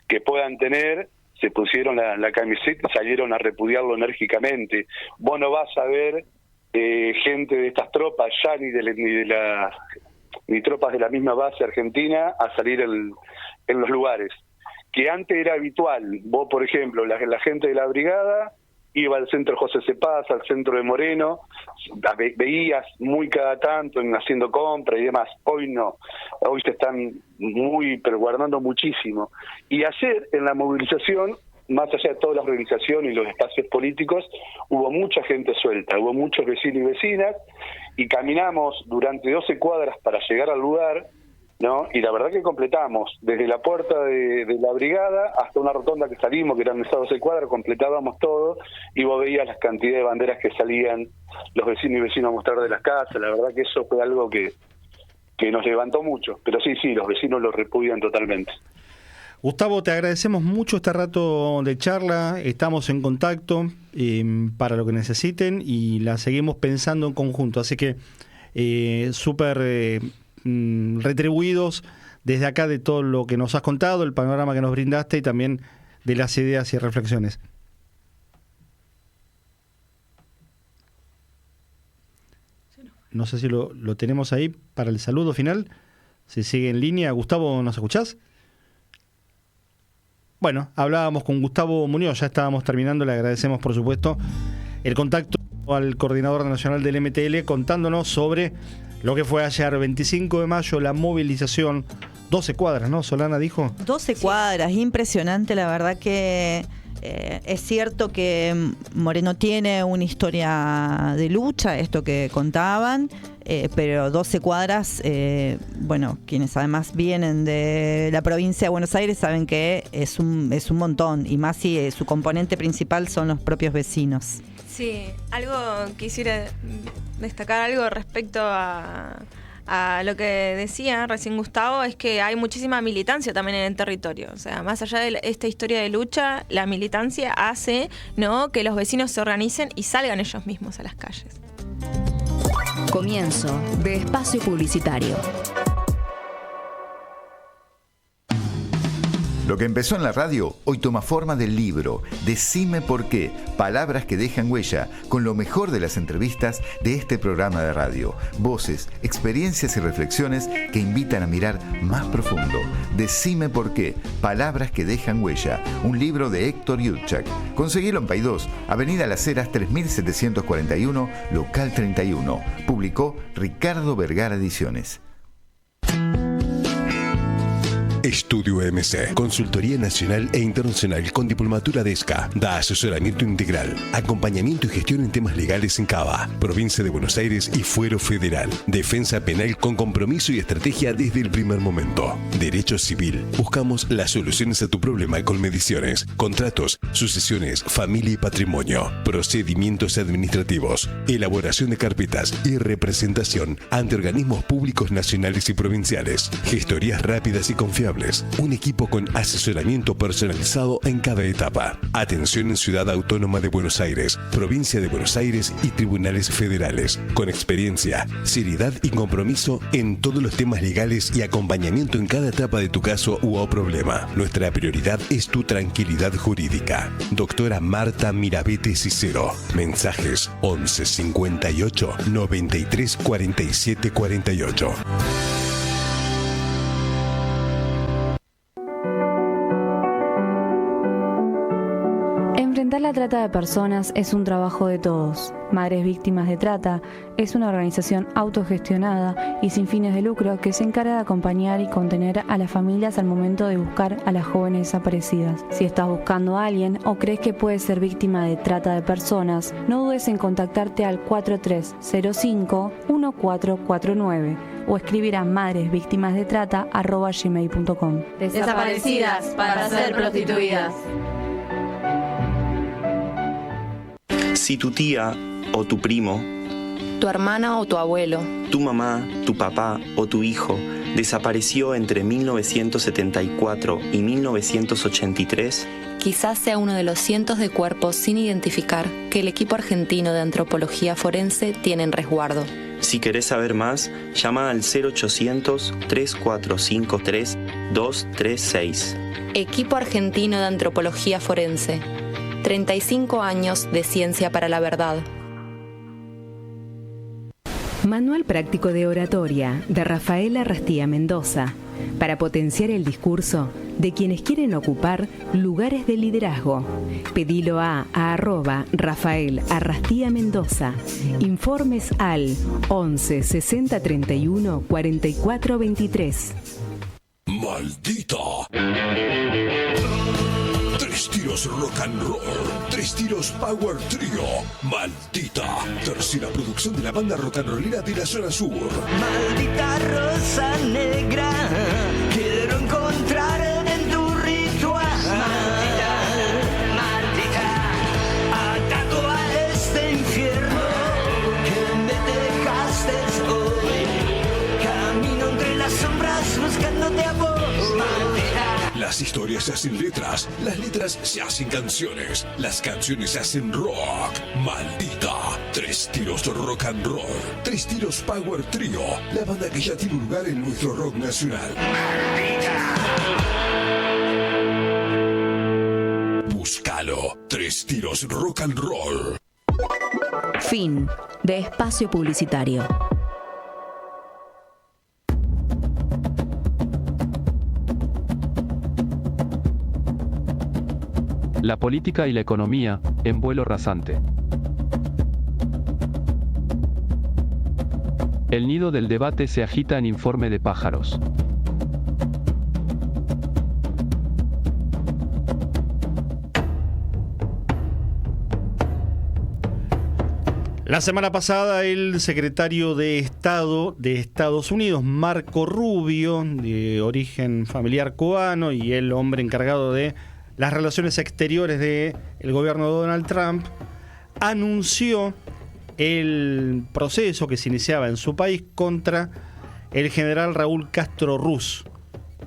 que puedan tener, se pusieron la camiseta y salieron a repudiarlo enérgicamente. Vos no vas a ver gente de estas tropas ya ni tropas de la misma base argentina a salir en los lugares. Que antes era habitual. Vos, por ejemplo, la gente de la brigada iba al centro José Cepaz, al centro de Moreno, veías muy cada tanto haciendo compras y demás. Hoy no, hoy se están pero guardando muchísimo. Y ayer en la movilización, más allá de todas las organizaciones y los espacios políticos, hubo mucha gente suelta, hubo muchos vecinos y vecinas, y caminamos durante 12 cuadras para llegar al lugar, ¿no? Y la verdad que completamos, desde la puerta de la brigada hasta una rotonda que salimos, que eran esas 12 cuadras, completábamos todo, y vos veías las cantidades de banderas que salían los vecinos y vecinos a mostrar de las casas. La verdad que eso fue algo que nos levantó mucho, pero sí, los vecinos lo repudian totalmente. Gustavo, te agradecemos mucho este rato de charla, estamos en contacto para lo que necesiten y la seguimos pensando en conjunto, así que súper retribuidos desde acá de todo lo que nos has contado, el panorama que nos brindaste y también de las ideas y reflexiones. No sé si lo tenemos ahí para el saludo final, si sigue en línea. Gustavo, ¿nos escuchás? Bueno, hablábamos con Gustavo Muñoz, ya estábamos terminando, le agradecemos por supuesto el contacto al coordinador nacional del MTL contándonos sobre lo que fue ayer 25 de mayo, la movilización, 12 cuadras, ¿no? Solana dijo. 12 cuadras, impresionante, la verdad que es cierto que Moreno tiene una historia de lucha, esto que contaban, pero 12 cuadras, bueno, quienes además vienen de la provincia de Buenos Aires saben que es un montón, y más si su componente principal son los propios vecinos. Sí, quisiera destacar algo respecto a lo que decía recién Gustavo, es que hay muchísima militancia también en el territorio. O sea, más allá de esta historia de lucha, la militancia hace, ¿no?, que los vecinos se organicen y salgan ellos mismos a las calles. Comienzo de espacio publicitario. Lo que empezó en la radio hoy toma forma del libro Decime por qué, palabras que dejan huella, con lo mejor de las entrevistas de este programa de radio. Voces, experiencias y reflexiones que invitan a mirar más profundo. Decime por qué, palabras que dejan huella, un libro de Héctor Yurchak. Conseguilo en Paidós, Avenida Las Heras 3741, local 31. Publicó Ricardo Vergara Ediciones. Estudio MC, consultoría nacional e internacional con diplomatura de ESCA. Da asesoramiento integral, acompañamiento y gestión en temas legales en Cava, provincia de Buenos Aires y Fuero Federal. Defensa penal con compromiso y estrategia desde el primer momento. Derecho civil. Buscamos las soluciones a tu problema con mediciones, contratos, sucesiones, familia y patrimonio. Procedimientos administrativos. Elaboración de carpetas y representación ante organismos públicos nacionales y provinciales. Gestorías rápidas y confiables. Un equipo con asesoramiento personalizado en cada etapa. Atención en Ciudad Autónoma de Buenos Aires, Provincia de Buenos Aires y tribunales federales. Con experiencia, seriedad y compromiso en todos los temas legales y acompañamiento en cada etapa de tu caso o problema. Nuestra prioridad es tu tranquilidad jurídica. Doctora Marta Mirabete Cicero. Mensajes 11 58 93 47 48. Enfrentar la trata de personas es un trabajo de todos. Madres Víctimas de Trata es una organización autogestionada y sin fines de lucro que se encarga de acompañar y contener a las familias al momento de buscar a las jóvenes desaparecidas. Si estás buscando a alguien o crees que puedes ser víctima de trata de personas, no dudes en contactarte al 4305-1449 o escribir a madresvíctimasdetrata@gmail.com. Desaparecidas para ser prostituidas. Si tu tía o tu primo, tu hermana o tu abuelo, tu mamá, tu papá o tu hijo desapareció entre 1974 y 1983, quizás sea uno de los cientos de cuerpos sin identificar que el equipo argentino de antropología forense tiene en resguardo. Si querés saber más, llama al 0800-3453-236. Equipo argentino de antropología forense. 35 años de ciencia para la verdad. Manual práctico de oratoria de Rafael Arrastía Mendoza para potenciar el discurso de quienes quieren ocupar lugares de liderazgo. Pedilo a @Rafael Arrastía Mendoza. Informes al 11 60 31 44 23. ¡Maldita! 3 tiros rock and roll, 3 tiros power trio. Maldita, tercera producción de la banda rock and rollera de la zona sur. Maldita rosa negra, quiero encontrar en tu ritual. Maldita, maldita, ataco a este infierno que me dejaste hoy. Camino entre las sombras buscándote a vos. Maldita. Las historias se hacen letras, las letras se hacen canciones, las canciones se hacen rock. Maldita, 3 tiros rock and roll, 3 tiros power trio, la banda que ya tiene un lugar en nuestro rock nacional. Maldita. Búscalo, 3 tiros rock and roll. Fin de espacio publicitario. La política y la economía, en vuelo rasante. El nido del debate se agita en Informe de Pájaros. La semana pasada, el secretario de Estado de Estados Unidos, Marco Rubio, de origen familiar cubano y el hombre encargado de las relaciones exteriores del gobierno de Donald Trump, anunció el proceso que se iniciaba en su país contra el general Raúl Castro Ruz,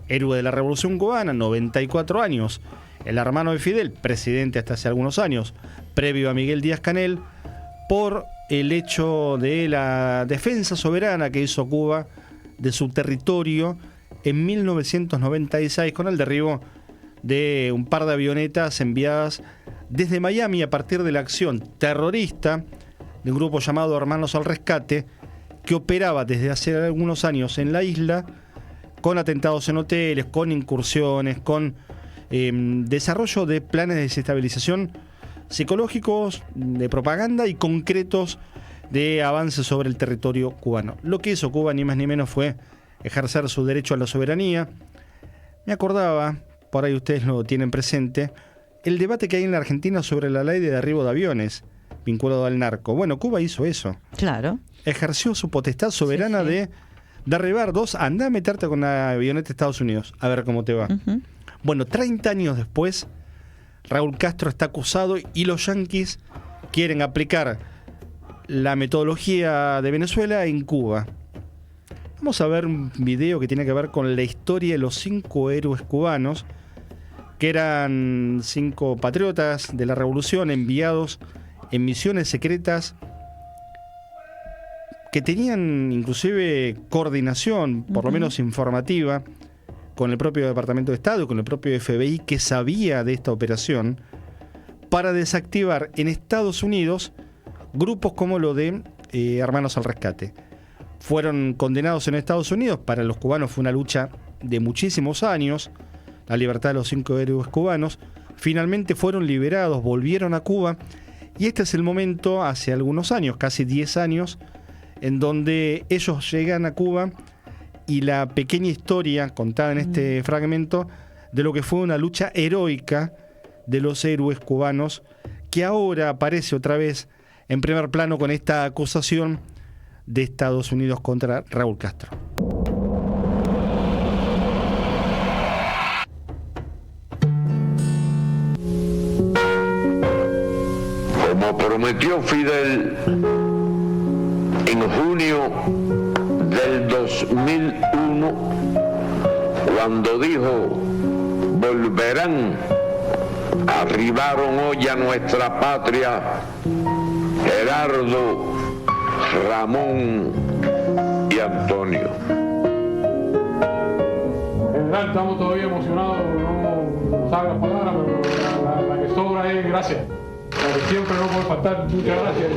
héroe de la Revolución Cubana, 94 años, el hermano de Fidel, presidente hasta hace algunos años, previo a Miguel Díaz-Canel, por el hecho de la defensa soberana que hizo Cuba de su territorio en 1996 con el derribo de un par de avionetas enviadas desde Miami a partir de la acción terrorista de un grupo llamado Hermanos al Rescate, que operaba desde hace algunos años en la isla con atentados en hoteles, con incursiones, con desarrollo de planes de desestabilización psicológicos, de propaganda y concretos de avance sobre el territorio cubano. Lo que hizo Cuba ni más ni menos fue ejercer su derecho a la soberanía, Me acordaba, por ahí ustedes lo tienen presente, el debate que hay en la Argentina sobre la ley de derribo de aviones vinculado al narco. Bueno, Cuba hizo eso. Claro. Ejerció su potestad soberana de derribar dos. Andá a meterte con la avioneta de Estados Unidos, a ver cómo te va. Bueno, 30 años después, Raúl Castro está acusado y los yanquis quieren aplicar la metodología de Venezuela en Cuba. Vamos a ver un video que tiene que ver con la historia de los 5 héroes cubanos, que eran 5 patriotas de la revolución enviados en misiones secretas que tenían inclusive coordinación, por lo menos informativa, con el propio Departamento de Estado, con el propio FBI, que sabía de esta operación, para desactivar en Estados Unidos grupos como lo de Hermanos al Rescate. Fueron condenados en Estados Unidos. Para los cubanos fue una lucha de muchísimos años, la libertad de los 5 héroes cubanos. Finalmente fueron liberados, volvieron a Cuba, y este es el momento, hace algunos años, casi 10 años, en donde ellos llegan a Cuba, y la pequeña historia contada en este fragmento de lo que fue una lucha heroica de los héroes cubanos, que ahora aparece otra vez en primer plano con esta acusación de Estados Unidos contra Raúl Castro. Como prometió Fidel en junio del 2001, cuando dijo volverán, arribaron hoy a nuestra patria Gerardo, Ramón y Antonio. General, estamos todavía emocionados, no sabe las palabras, pero la que sobra es gracias. La que siempre no puede faltar, muchas gracias.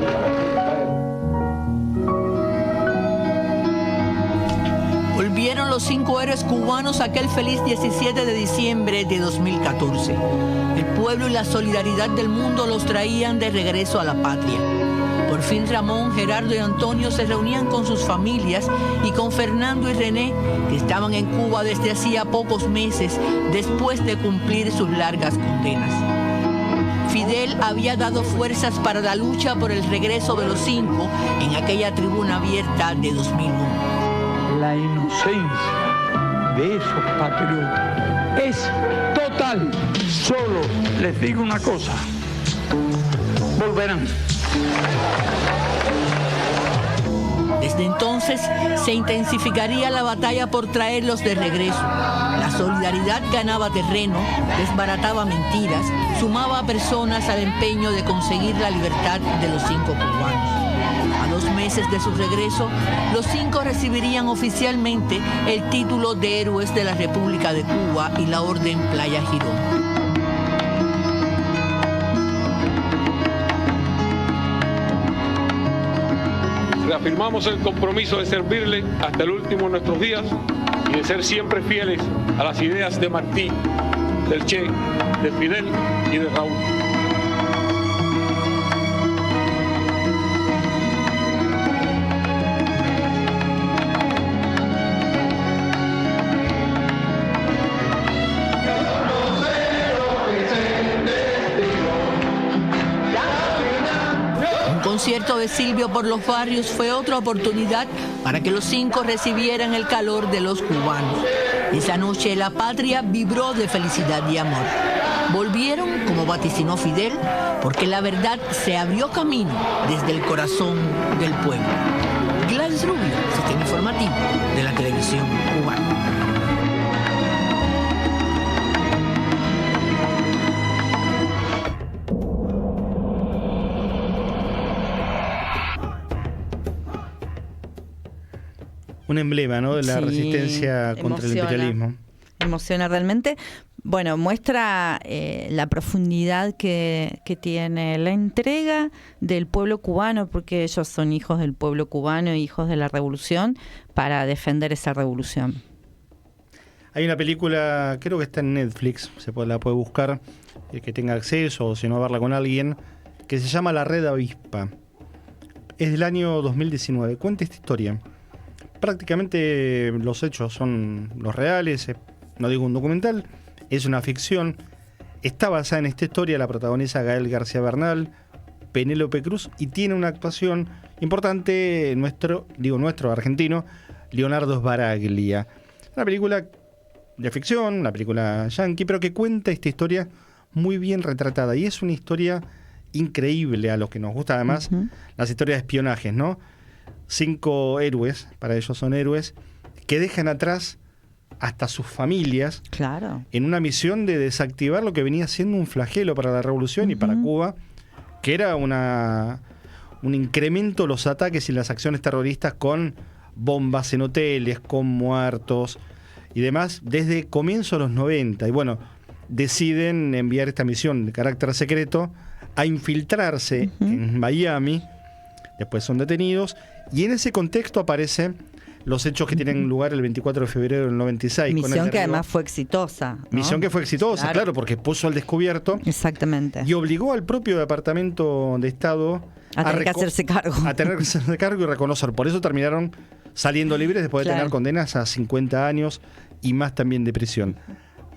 Volvieron los 5 héroes cubanos aquel feliz 17 de diciembre de 2014. El pueblo y la solidaridad del mundo los traían de regreso a la patria. Por fin Ramón, Gerardo y Antonio se reunían con sus familias y con Fernando y René, que estaban en Cuba desde hacía pocos meses después de cumplir sus largas condenas. Fidel había dado fuerzas para la lucha por el regreso de los 5 en aquella tribuna abierta de 2001. La inocencia de esos patriotas es total. Solo les digo una cosa, volverán. Desde entonces se intensificaría la batalla por traerlos de regreso. La solidaridad ganaba terreno, desbarataba mentiras, sumaba a personas al empeño de conseguir la libertad de los 5 cubanos. A 2 meses de su regreso, los 5 recibirían oficialmente el título de Héroes de la República de Cuba y la Orden Playa Girón. Reafirmamos el compromiso de servirle hasta el último de nuestros días y de ser siempre fieles a las ideas de Martí, del Che, de Fidel y de Raúl. Un concierto de Silvio por los barrios fue otra oportunidad para que los 5 recibieran el calor de los cubanos. Esa noche la patria vibró de felicidad y amor. Volvieron, como vaticinó Fidel, porque la verdad se abrió camino desde el corazón del pueblo. Gladys Rubio, Sistema Informativo de la Televisión Cubana. Un emblema, ¿no?, de la resistencia contra el imperialismo. Emociona realmente. Bueno, muestra la profundidad que tiene la entrega del pueblo cubano, porque ellos son hijos del pueblo cubano, hijos de la revolución, para defender esa revolución. Hay una película, creo que está en Netflix, la puede buscar, el que tenga acceso, o si no, verla con alguien, que se llama La Red Avispa. Es del año 2019. Cuenta esta historia. Prácticamente los hechos son los reales. no digo un documental, es una ficción. Está basada en esta historia, la protagoniza Gael García Bernal, Penélope Cruz, y tiene una actuación importante nuestro argentino, Leonardo Sbaraglia. Una película de ficción, una película yankee, pero que cuenta esta historia muy bien retratada. Y es una historia increíble a los que nos gusta además las historias de espionajes, ¿no? 5 héroes, para ellos son héroes, que dejan atrás hasta sus familias, claro, en una misión de desactivar lo que venía siendo un flagelo para la revolución y para Cuba, que era un incremento de los ataques y las acciones terroristas con bombas en hoteles, con muertos y demás, desde comienzo de los 90. Y bueno, deciden enviar esta misión de carácter secreto a infiltrarse en Miami. Después son detenidos y en ese contexto aparecen los hechos que tienen lugar el 24 de febrero del 96. Misión que además fue exitosa, ¿no? Misión que fue exitosa, claro, porque puso al descubierto. Exactamente. Y obligó al propio Departamento de Estado a tener que hacerse cargo. A tener que hacerse cargo y reconocer. Por eso terminaron saliendo libres después de tener condenas a 50 años y más también de prisión.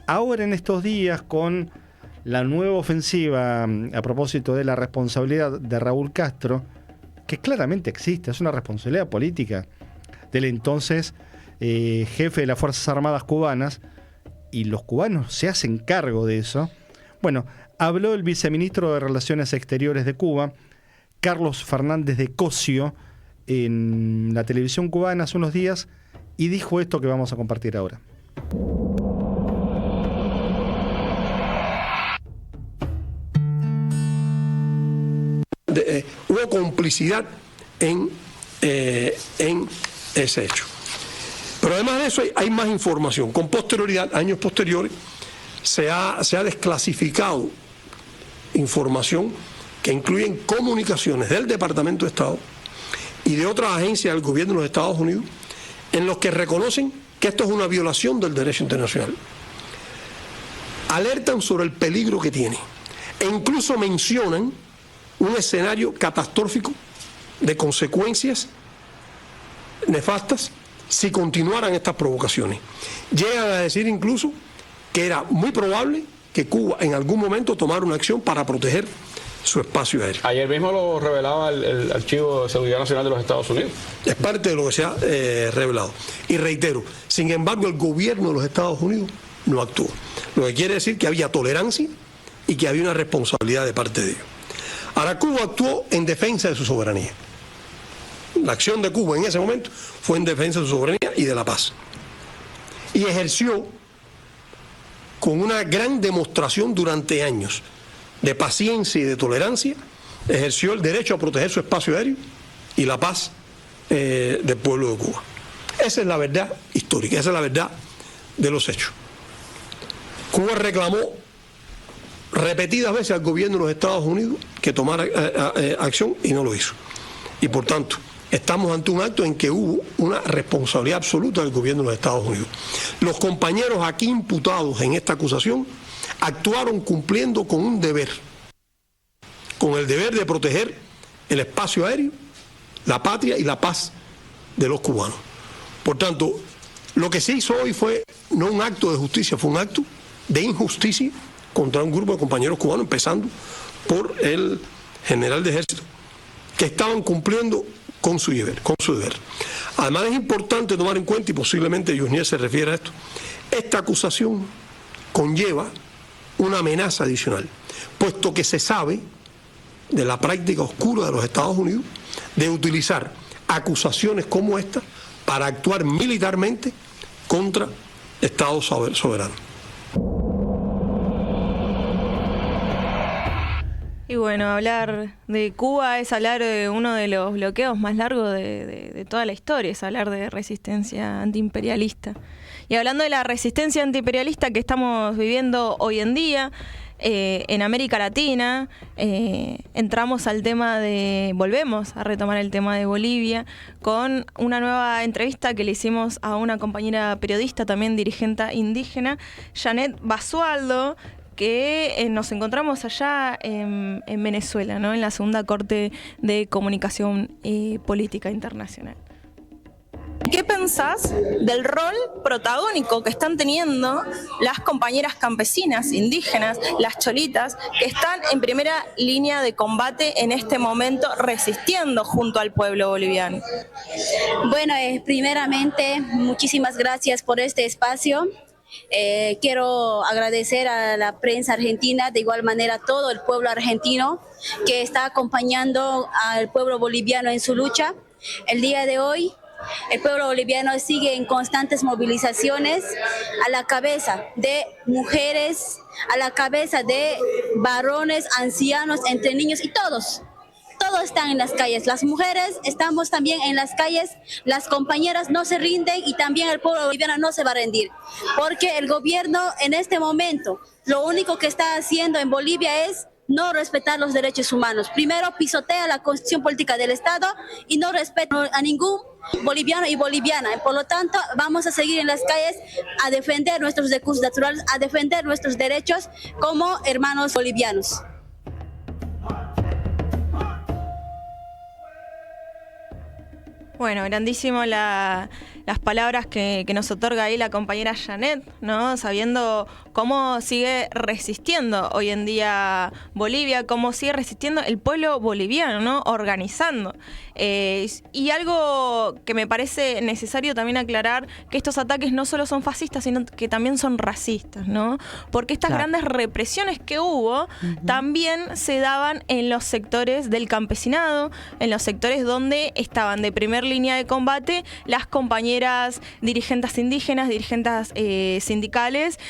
Ahora en estos días, con la nueva ofensiva a propósito de la responsabilidad de Raúl Castro, que claramente existe, es una responsabilidad política del entonces jefe de las Fuerzas Armadas cubanas, y los cubanos se hacen cargo de eso. Bueno, habló el viceministro de Relaciones Exteriores de Cuba, Carlos Fernández de Cosio, en la televisión cubana hace unos días, y dijo esto que vamos a compartir ahora. Hubo complicidad en ese hecho. Pero además de eso hay más información. Con posterioridad, años posteriores, se ha desclasificado información que incluyen comunicaciones del Departamento de Estado y de otras agencias del gobierno de los Estados Unidos, en los que reconocen que esto es una violación del derecho internacional. Alertan sobre el peligro que tiene e incluso mencionan un escenario catastrófico de consecuencias nefastas si continuaran estas provocaciones. Llegan a decir incluso que era muy probable que Cuba en algún momento tomara una acción para proteger su espacio aéreo. Ayer mismo lo revelaba el Archivo de Seguridad Nacional de los Estados Unidos. Es parte de lo que se ha revelado. Y reitero, sin embargo, el gobierno de los Estados Unidos no actuó. Lo que quiere decir que había tolerancia y que había una responsabilidad de parte de ellos. Ahora, Cuba actuó en defensa de su soberanía. La acción de Cuba en ese momento fue en defensa de su soberanía y de la paz. Y ejerció con una gran demostración durante años de paciencia y de tolerancia, ejerció el derecho a proteger su espacio aéreo y la paz del pueblo de Cuba. Esa es la verdad histórica, esa es la verdad de los hechos. Cuba reclamó repetidas veces al gobierno de los Estados Unidos que tomara acción y no lo hizo. Y por tanto, estamos ante un acto en que hubo una responsabilidad absoluta del gobierno de los Estados Unidos. Los compañeros aquí imputados en esta acusación actuaron cumpliendo con un deber, con el deber de proteger el espacio aéreo, la patria y la paz de los cubanos. Por tanto, lo que se hizo hoy fue no un acto de justicia, fue un acto de injusticia contra un grupo de compañeros cubanos, empezando por el general de ejército, que estaban cumpliendo con su deber. Además es importante tomar en cuenta, y posiblemente Yusniel se refiere a esto, esta acusación conlleva una amenaza adicional, puesto que se sabe de la práctica oscura de los Estados Unidos de utilizar acusaciones como esta para actuar militarmente contra Estados soberanos. Y bueno, hablar de Cuba es hablar de uno de los bloqueos más largos de toda la historia, es hablar de resistencia antiimperialista. Y hablando de la resistencia antiimperialista que estamos viviendo hoy en día en América Latina, volvemos a retomar el tema de Bolivia con una nueva entrevista que le hicimos a una compañera periodista, también dirigente indígena, Janet Basualdo, que nos encontramos allá en Venezuela, ¿no? En la segunda Corte de Comunicación Política Internacional. ¿Qué pensás del rol protagónico que están teniendo las compañeras campesinas, indígenas, las cholitas, que están en primera línea de combate en este momento resistiendo junto al pueblo boliviano? Bueno, primeramente, muchísimas gracias por este espacio. Quiero agradecer a la prensa argentina, de igual manera a todo el pueblo argentino que está acompañando al pueblo boliviano en su lucha. El día de hoy, el pueblo boliviano sigue en constantes movilizaciones a la cabeza de mujeres, a la cabeza de varones, ancianos, entre niños y todos. Todos están en las calles, las mujeres estamos también en las calles, las compañeras no se rinden y también el pueblo boliviano no se va a rendir, porque el gobierno en este momento lo único que está haciendo en Bolivia es no respetar los derechos humanos. Primero pisotea la constitución política del Estado y no respeta a ningún boliviano y boliviana. Por lo tanto, vamos a seguir en las calles a defender nuestros recursos naturales, a defender nuestros derechos como hermanos bolivianos. Bueno, grandísimo las palabras que nos otorga ahí la compañera Janet, ¿no? Sabiendo cómo sigue resistiendo hoy en día Bolivia, cómo sigue resistiendo el pueblo boliviano, ¿no? Organizando. Y algo que me parece necesario también aclarar, que estos ataques no solo son fascistas, sino que también son racistas, ¿no? Porque estas grandes represiones que hubo también se daban en los sectores del campesinado, en los sectores donde estaban de primer línea de combate las compañeras dirigentes indígenas, dirigentes sindicales,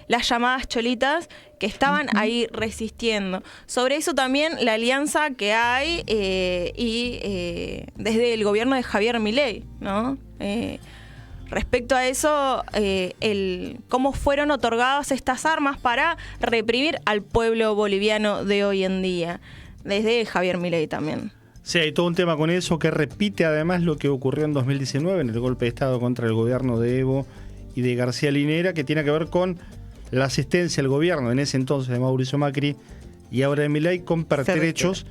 las llamadas cholitas, que estaban ahí resistiendo. Sobre eso también la alianza que hay desde el gobierno de Javier Milei, ¿no? Respecto a eso, cómo fueron otorgadas estas armas para reprimir al pueblo boliviano de hoy en día, desde Javier Milei también. Sí, hay todo un tema con eso que repite además lo que ocurrió en 2019 en el golpe de Estado contra el gobierno de Evo y de García Linera, que tiene que ver con la asistencia al gobierno en ese entonces de Mauricio Macri y ahora de Milei con pertrechos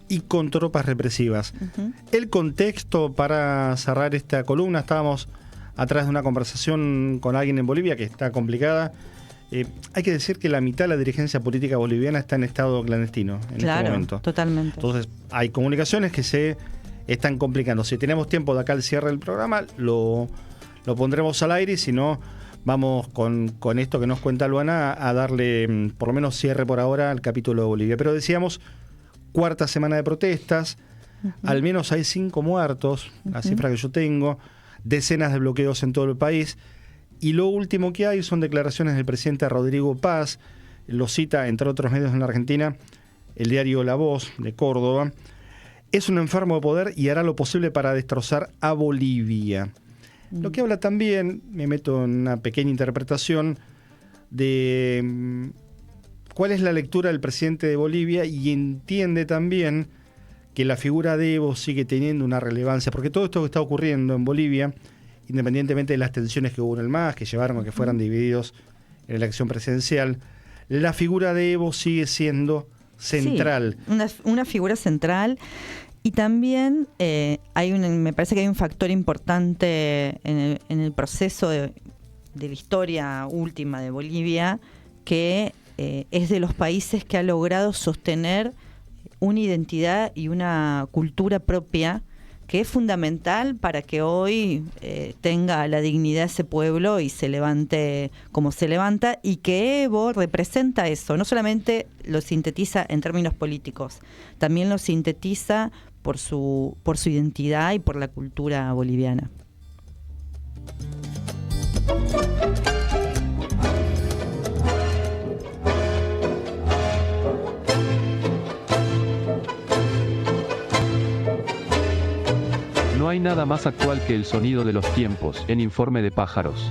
y con tropas represivas. El contexto para cerrar esta columna, estábamos atrás de una conversación con alguien en Bolivia que está complicada. Hay que decir que la mitad de la dirigencia política boliviana está en estado clandestino en este momento. Totalmente. Entonces hay comunicaciones que se están complicando. Si tenemos tiempo de acá al cierre del programa, lo pondremos al aire, y si no, vamos con esto que nos cuenta Luana a darle por lo menos cierre por ahora al capítulo de Bolivia. Pero decíamos, cuarta semana de protestas, al menos hay 5 muertos, la cifra que yo tengo, decenas de bloqueos en todo el país. Y lo último que hay son declaraciones del presidente Rodrigo Paz, lo cita entre otros medios en la Argentina, el diario La Voz de Córdoba. Es un enfermo de poder y hará lo posible para destrozar a Bolivia. Lo que habla también, me meto en una pequeña interpretación, de cuál es la lectura del presidente de Bolivia, y entiende también que la figura de Evo sigue teniendo una relevancia, porque todo esto que está ocurriendo en Bolivia, independientemente de las tensiones que hubo en el MAS, que llevaron a que fueran divididos en la elección presidencial, la figura de Evo sigue siendo central. Sí, una figura central. Y también me parece que hay un factor importante en el proceso de la historia última de Bolivia, que es de los países que ha logrado sostener una identidad y una cultura propia, que es fundamental para que hoy tenga la dignidad ese pueblo y se levante como se levanta, y que Evo representa eso. No solamente lo sintetiza en términos políticos, también lo sintetiza por su identidad y por la cultura boliviana. No hay nada más actual que el sonido de los tiempos en Informe de Pájaros.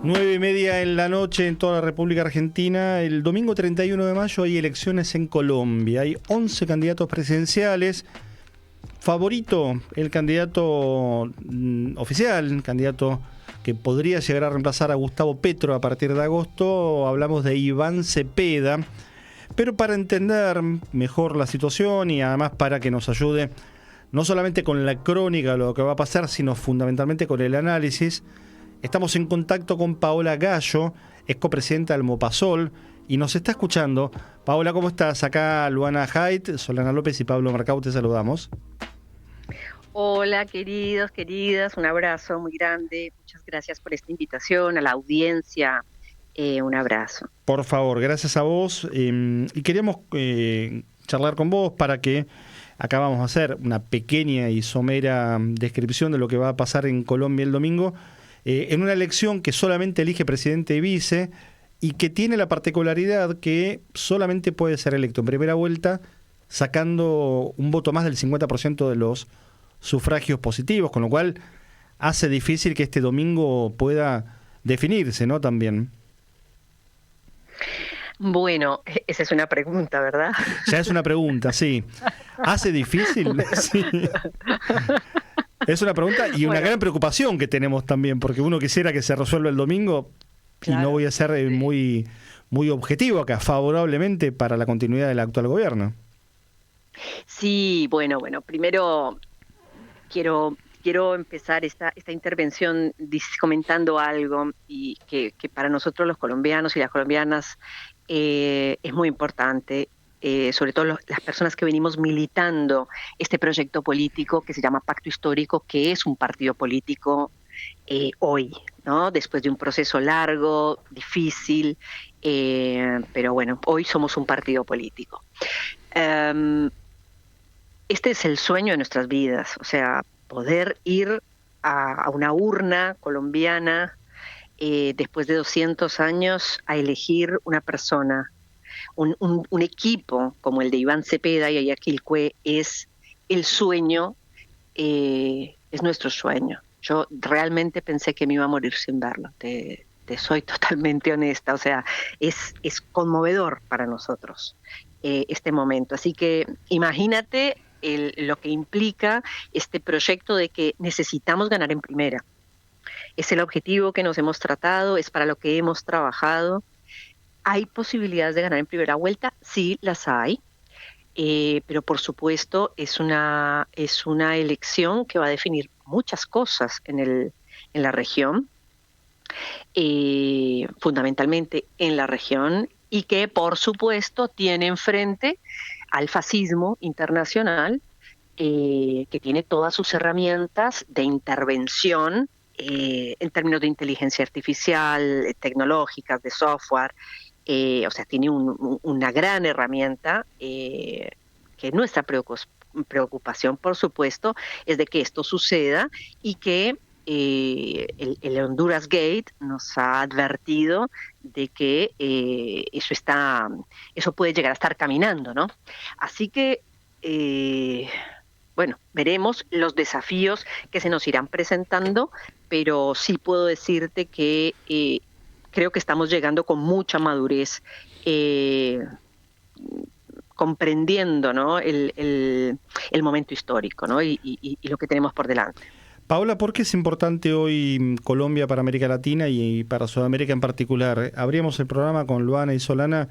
9:30 en la noche en toda la República Argentina. El domingo 31 de mayo hay elecciones en Colombia. Hay 11 candidatos presidenciales. Favorito, el candidato oficial, el candidato que podría llegar a reemplazar a Gustavo Petro a partir de agosto. Hablamos de Iván Cepeda. Pero para entender mejor la situación y además para que nos ayude no solamente con la crónica de lo que va a pasar, sino fundamentalmente con el análisis, estamos en contacto con Paola Gallo, es copresidenta del Mopasol, y nos está escuchando. Paola, ¿cómo estás? Acá Luana Haidt, Solana López y Pablo Mercado, te saludamos. Hola, queridos, queridas, un abrazo muy grande. Muchas gracias por esta invitación, a la audiencia, un abrazo. Por favor, gracias a vos. Y queríamos charlar con vos para que acá vamos a hacer una pequeña y somera descripción de lo que va a pasar en Colombia el domingo, en una elección que solamente elige presidente y vice, y que tiene la particularidad que solamente puede ser electo en primera vuelta sacando un voto más del 50% de los sufragios positivos, con lo cual hace difícil que este domingo pueda definirse, ¿no? También. Bueno, esa es una pregunta, ¿verdad? Ya es una pregunta, sí. ¿Hace difícil? Sí. Es una pregunta y una gran preocupación que tenemos también, porque uno quisiera que se resuelva el domingo, claro. Y no voy a ser muy objetivo acá, favorablemente para la continuidad del actual gobierno. Sí, bueno, primero quiero empezar esta intervención comentando algo y que para nosotros los colombianos y las colombianas es muy importante, sobre todo las personas que venimos militando este proyecto político que se llama Pacto Histórico, que es un partido político hoy, ¿no? Después de un proceso largo, difícil, pero bueno, hoy somos un partido político. Este es el sueño de nuestras vidas, o sea, poder ir a una urna colombiana después de 200 años a elegir una persona, un equipo como el de Iván Cepeda y Ayaquilcue es el sueño, es nuestro sueño. Yo realmente pensé que me iba a morir sin verlo, te soy totalmente honesta, o sea, es conmovedor para nosotros este momento. Así que imagínate lo que implica este proyecto de que necesitamos ganar en primera. Es el objetivo que nos hemos tratado, es para lo que hemos trabajado. ¿Hay posibilidades de ganar en primera vuelta? Sí, las hay, pero por supuesto es una elección que va a definir muchas cosas en la región, fundamentalmente en la región, y que por supuesto tiene enfrente al fascismo internacional, que tiene todas sus herramientas de intervención en términos de inteligencia artificial, tecnológicas, de software, o sea, tiene una gran herramienta que nuestra preocupación, por supuesto, es de que esto suceda y que el Honduras Gate nos ha advertido de que eso puede llegar a estar caminando, ¿no? Así que, bueno, veremos los desafíos que se nos irán presentando, pero sí puedo decirte que creo que estamos llegando con mucha madurez, comprendiendo, ¿no? el momento histórico, ¿no? y lo que tenemos por delante. Paola, ¿por qué es importante hoy Colombia para América Latina y para Sudamérica en particular? Abríamos el programa con Luana y Solana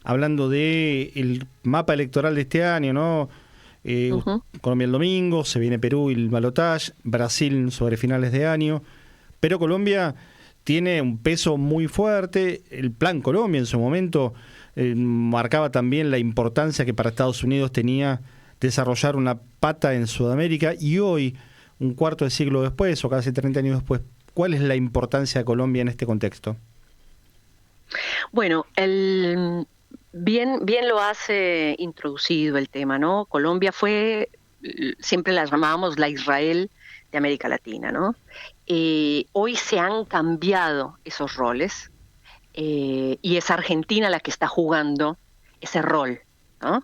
hablando de el mapa electoral de este año, ¿no? Colombia el domingo, se viene Perú y el balotaje, Brasil sobre finales de año, pero Colombia tiene un peso muy fuerte. El Plan Colombia en su momento marcaba también la importancia que para Estados Unidos tenía desarrollar una pata en Sudamérica, y hoy, un cuarto de siglo después, o casi 30 años después, ¿cuál es la importancia de Colombia en este contexto? Bueno, bien lo has introducido el tema, ¿no? Colombia fue, siempre la llamábamos la Israel de América Latina, ¿no? Hoy se han cambiado esos roles, y es Argentina la que está jugando ese rol, ¿no?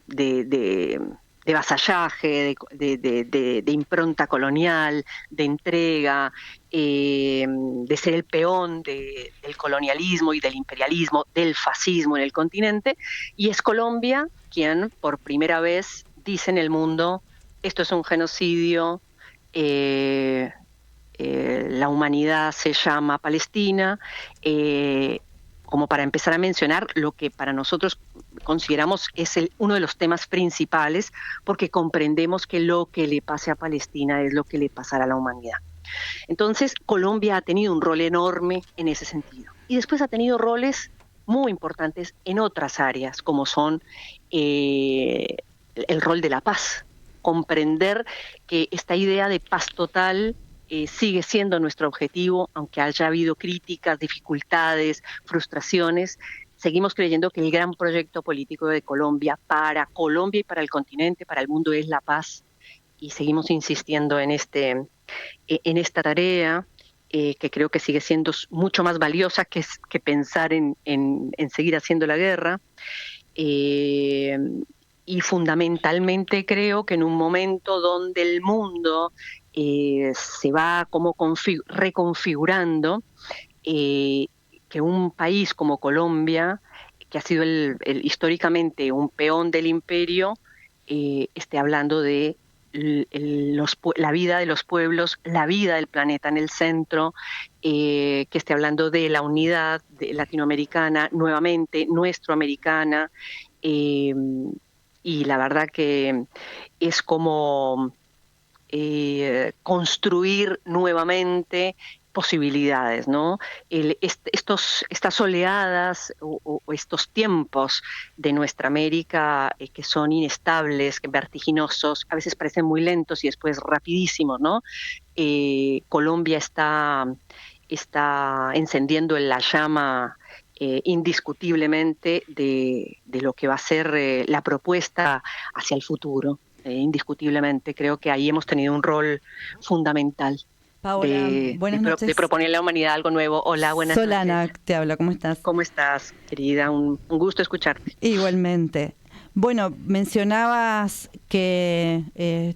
De vasallaje, de impronta colonial, de entrega, de ser el peón del colonialismo y del imperialismo, del fascismo en el continente, y es Colombia quien por primera vez dice en el mundo: esto es un genocidio, la humanidad se llama Palestina, como para empezar a mencionar lo que para nosotros consideramos es uno de los temas principales, porque comprendemos que lo que le pase a Palestina es lo que le pasará a la humanidad. Entonces, Colombia ha tenido un rol enorme en ese sentido. Y después ha tenido roles muy importantes en otras áreas, como son el rol de la paz. Comprender que esta idea de paz total sigue siendo nuestro objetivo, aunque haya habido críticas, dificultades, frustraciones. Seguimos creyendo que el gran proyecto político de Colombia para Colombia y para el continente, para el mundo, es la paz, y seguimos insistiendo en esta tarea, que creo que sigue siendo mucho más valiosa que pensar en seguir haciendo la guerra. Y fundamentalmente creo que en un momento donde el mundo se va como reconfigurando, que un país como Colombia, que ha sido históricamente un peón del imperio, esté hablando de la vida de los pueblos, la vida del planeta en el centro, que esté hablando de la unidad latinoamericana, nuevamente nuestroamericana, y la verdad que es como construir nuevamente posibilidades, ¿no? Estas oleadas o estos tiempos de nuestra América, que son inestables, vertiginosos, a veces parecen muy lentos y después rapidísimos, ¿no? Colombia está encendiendo la llama indiscutiblemente de lo que va a ser la propuesta hacia el futuro. Indiscutiblemente, creo que ahí hemos tenido un rol fundamental. Paola, buenas noches. De proponer a la humanidad algo nuevo. Hola, buenas noches. Solana te habla, ¿cómo estás? ¿Cómo estás, querida? Un gusto escucharte. Igualmente. Bueno, mencionabas que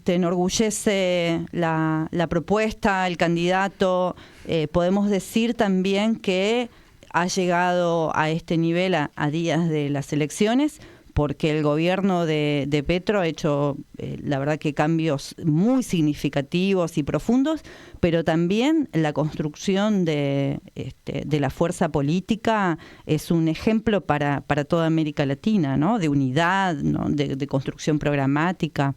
te enorgullece la propuesta, el candidato. Podemos decir también que ha llegado a este nivel a días de las elecciones, porque el gobierno de Petro ha hecho, la verdad, que cambios muy significativos y profundos, pero también la construcción de la fuerza política es un ejemplo para toda América Latina, ¿no? De unidad, ¿no? De construcción programática.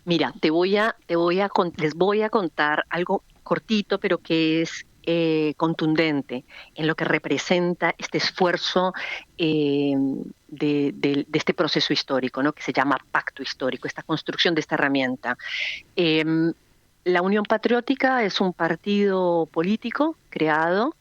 Mira, les voy a contar algo cortito, pero que es contundente en lo que representa este esfuerzo de este proceso histórico, ¿no? Que se llama pacto histórico, esta construcción de esta herramienta. La Unión Patriótica es un partido político creado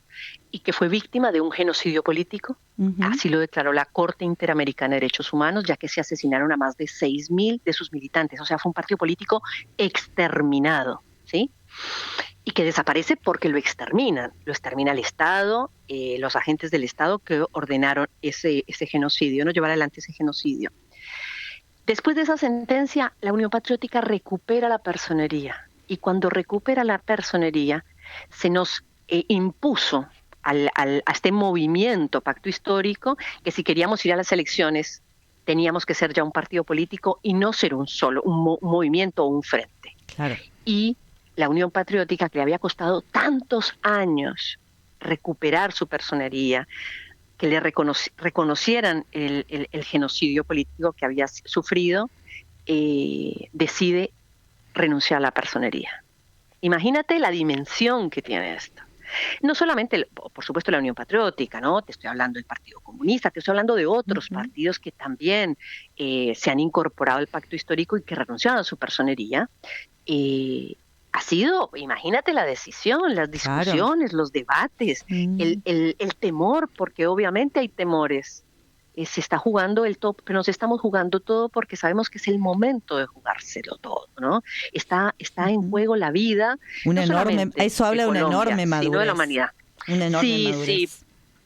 y que fue víctima de un genocidio político. Así lo declaró la Corte Interamericana de Derechos Humanos, ya que se asesinaron a más de 6.000 de sus militantes. O sea, fue un partido político exterminado, ¿sí? Y que desaparece porque lo extermina el Estado, los agentes del Estado que ordenaron ese genocidio, no llevar adelante ese genocidio. Después de esa sentencia, la Unión Patriótica recupera la personería, y cuando recupera la personería, se nos impuso a este movimiento pacto histórico que si queríamos ir a las elecciones teníamos que ser ya un partido político y no ser un movimiento o un frente. Claro. Y la Unión Patriótica, que le había costado tantos años recuperar su personería, que le reconocieran el genocidio político que había sufrido, decide renunciar a la personería. Imagínate la dimensión que tiene esto. No solamente, por supuesto, la Unión Patriótica, ¿no? Te estoy hablando del Partido Comunista, te estoy hablando de otros partidos que también se han incorporado al pacto histórico y que renunciaron a su personería. Ha sido, imagínate la decisión, las discusiones, claro, los debates, el temor, porque obviamente hay temores. Se está jugando el top, pero nos estamos jugando todo porque sabemos que es el momento de jugárselo todo, ¿no? Está en juego la vida. Eso habla de una enorme madurez. Sino de la humanidad. Una enorme madurez. Sí.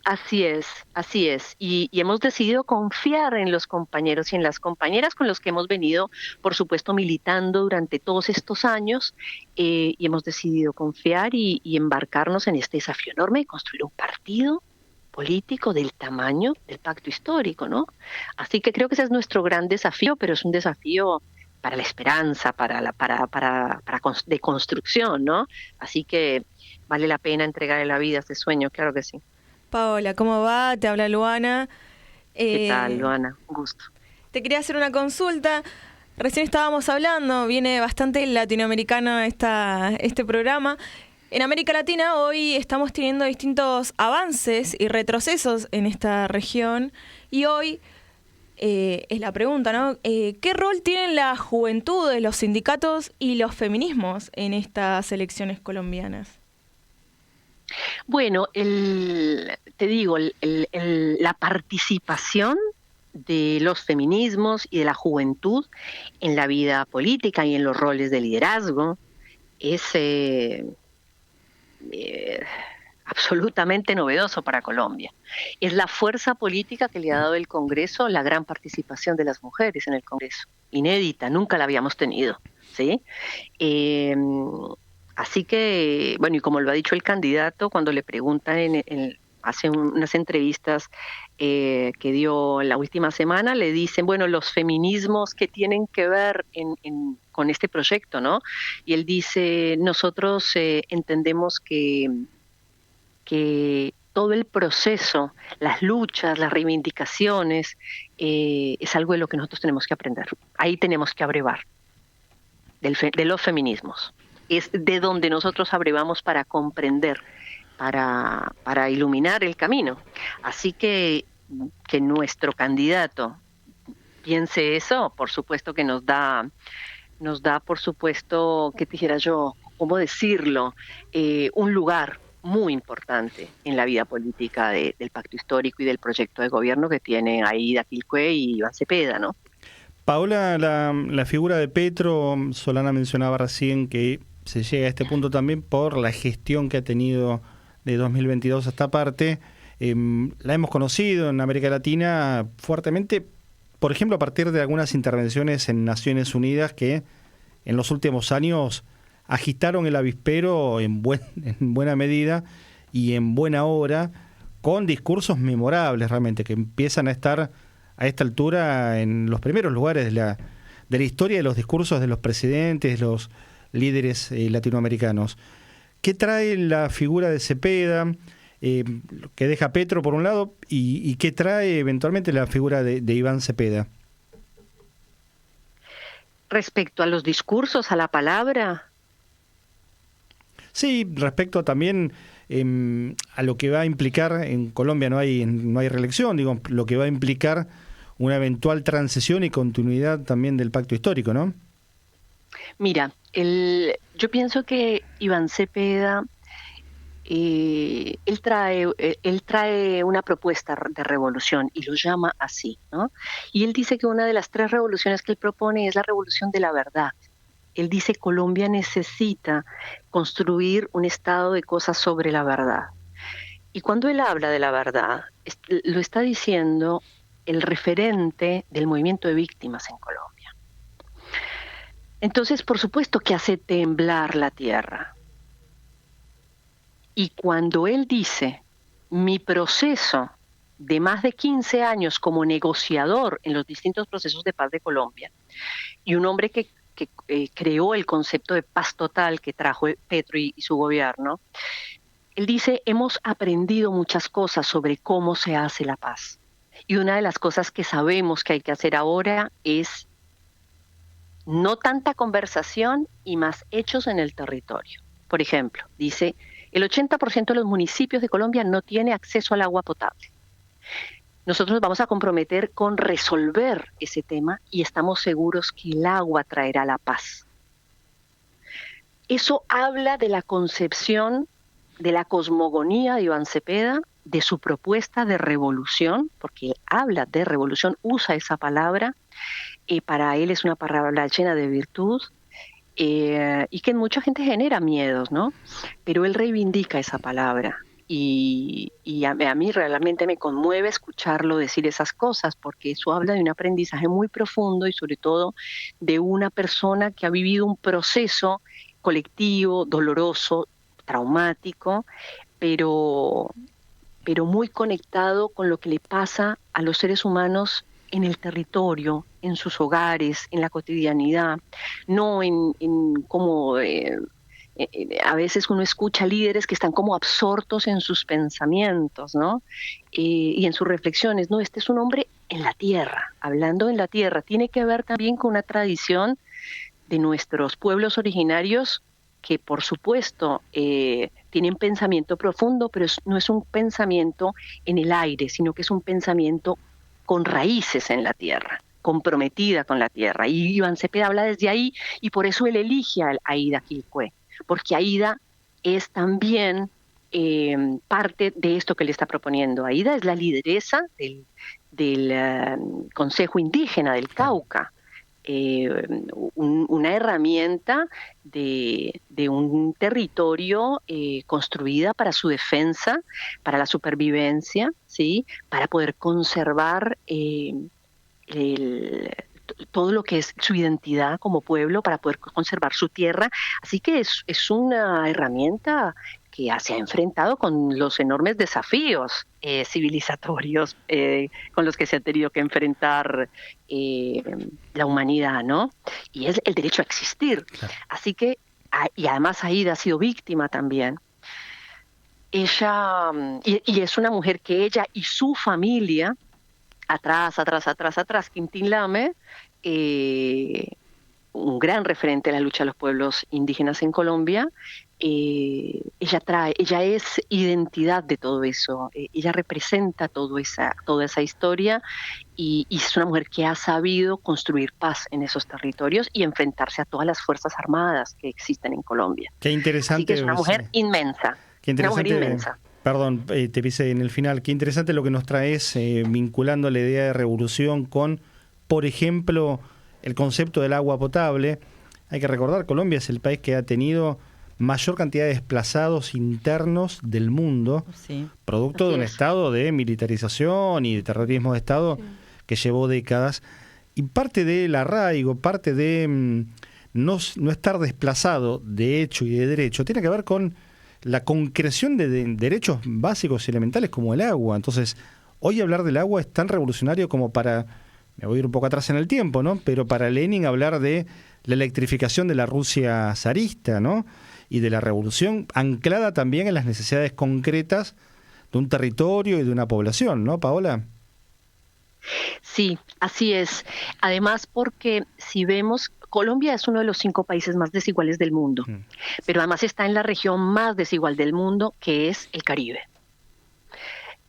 Así es, así es. Y hemos decidido confiar en los compañeros y en las compañeras con los que hemos venido, por supuesto, militando durante todos estos años, y hemos decidido confiar y embarcarnos en este desafío enorme de construir un partido político del tamaño del pacto histórico, ¿no? Así que creo que ese es nuestro gran desafío, pero es un desafío para la esperanza, de construcción, ¿no? Así que vale la pena entregarle la vida a ese sueño, claro que sí. Paola, ¿cómo va? Te habla Luana. ¿Qué tal, Luana? Un gusto. Te quería hacer una consulta. Recién estábamos hablando, viene bastante latinoamericano este programa. En América Latina hoy estamos teniendo distintos avances y retrocesos en esta región. Y hoy es la pregunta, ¿no? ¿Qué rol tienen las juventudes, los sindicatos y los feminismos en estas elecciones colombianas? Bueno, te digo, la participación de los feminismos y de la juventud en la vida política y en los roles de liderazgo es absolutamente novedoso para Colombia. Es la fuerza política que le ha dado el Congreso, la gran participación de las mujeres en el Congreso, inédita, nunca la habíamos tenido, ¿sí? Así que, bueno, y como lo ha dicho el candidato, cuando le preguntan hace unas entrevistas que dio la última semana, le dicen, bueno, los feminismos que tienen que ver con este proyecto, ¿no? Y él dice, nosotros entendemos que todo el proceso, las luchas, las reivindicaciones, es algo de lo que nosotros tenemos que aprender. Ahí tenemos que abrevar de los feminismos. Es de donde nosotros abrevamos para comprender, para iluminar el camino. Así que nuestro candidato piense eso, por supuesto que nos da por supuesto, ¿qué te dijera yo? ¿Cómo decirlo? Un lugar muy importante en la vida política del pacto histórico y del proyecto de gobierno que tiene Aida Quilpué y Iván Cepeda, ¿no? Paola, la figura de Petro, Solana mencionaba recién que se llega a este punto también por la gestión que ha tenido de 2022 a esta parte. La hemos conocido en América Latina fuertemente, por ejemplo, a partir de algunas intervenciones en Naciones Unidas que en los últimos años agitaron el avispero en buena medida y en buena hora, con discursos memorables realmente, que empiezan a estar a esta altura en los primeros lugares de la historia de los discursos de los presidentes, los líderes latinoamericanos. ¿Qué trae la figura de Cepeda, que deja Petro por un lado, y qué trae eventualmente la figura de Iván Cepeda? Respecto a los discursos, a la palabra. Sí, respecto también a lo que va a implicar, en Colombia no hay reelección, digo, lo que va a implicar una eventual transición y continuidad también del pacto histórico, ¿no? Mira, yo pienso que Iván Cepeda, él trae una propuesta de revolución y lo llama así, ¿no? Y él dice que una de las 3 revoluciones que él propone es la revolución de la verdad. Él dice que Colombia necesita construir un estado de cosas sobre la verdad. Y cuando él habla de la verdad, lo está diciendo el referente del movimiento de víctimas en Colombia. Entonces, por supuesto que hace temblar la tierra. Y cuando él dice, mi proceso de más de 15 años como negociador en los distintos procesos de paz de Colombia, y un hombre que creó el concepto de paz total que trajo Petro y su gobierno, él dice, hemos aprendido muchas cosas sobre cómo se hace la paz. Y una de las cosas que sabemos que hay que hacer ahora es no tanta conversación y más hechos en el territorio. Por ejemplo, dice, el 80% de los municipios de Colombia no tiene acceso al agua potable. Nosotros nos vamos a comprometer con resolver ese tema y estamos seguros que el agua traerá la paz. Eso habla de la concepción, de la cosmogonía de Iván Cepeda, de su propuesta de revolución, porque él habla de revolución, usa esa palabra, para él es una palabra llena de virtud, y que en mucha gente genera miedos, ¿no? Pero él reivindica esa palabra. Y a mí realmente me conmueve escucharlo decir esas cosas, porque eso habla de un aprendizaje muy profundo y sobre todo de una persona que ha vivido un proceso colectivo, doloroso, traumático, pero muy conectado con lo que le pasa a los seres humanos en el territorio, en sus hogares, en la cotidianidad, no en cómo... a veces uno escucha líderes que están como absortos en sus pensamientos, ¿no? Y en sus reflexiones. No, este es un hombre en la tierra, hablando en la tierra. Tiene que ver también con una tradición de nuestros pueblos originarios que, por supuesto, tienen pensamiento profundo, pero no es un pensamiento en el aire, sino que es un pensamiento con raíces en la tierra, comprometida con la tierra. Y Iván Cepeda habla desde ahí, y por eso él elige a Aida Quilpué, porque Aida es también parte de esto que le está proponiendo. Aida es la lideresa del Consejo Indígena del Cauca, una herramienta de un territorio construida para su defensa, para la supervivencia, ¿sí? Para poder conservar todo lo que es su identidad como pueblo, para poder conservar su tierra. Así que es una herramienta que se ha enfrentado con los enormes desafíos civilizatorios con los que se ha tenido que enfrentar la humanidad, ¿no? Y es el derecho a existir. Claro. Así que, y además Aida ha sido víctima también. Ella, y es una mujer que ella y su familia, atrás, Quintín Lame, un gran referente en la lucha de los pueblos indígenas en Colombia, ella es identidad de todo eso, ella representa toda esa historia y es una mujer que ha sabido construir paz en esos territorios y enfrentarse a todas las fuerzas armadas que existen en Colombia. Qué interesante. Así que es una mujer inmensa. Qué interesante. Una mujer inmensa. Perdón, te pisé en el final. Qué interesante lo que nos traes vinculando la idea de revolución con, por ejemplo, el concepto del agua potable. Hay que recordar, Colombia es el país que ha tenido mayor cantidad de desplazados internos del mundo, sí, producto de un estado de militarización y de terrorismo de Estado, sí, que llevó décadas. Y parte del arraigo, parte de no estar desplazado de hecho y de derecho, tiene que ver con la concreción de derechos básicos y elementales como el agua. Entonces, hoy hablar del agua es tan revolucionario como para, me voy a ir un poco atrás en el tiempo, ¿no? Pero para Lenin hablar de la electrificación de la Rusia zarista, ¿no? Y de la revolución anclada también en las necesidades concretas de un territorio y de una población, ¿no, Paola? Sí, así es. Además, porque si vemos, Colombia es uno de los 5 países más desiguales del mundo, pero además está en la región más desigual del mundo, que es el Caribe.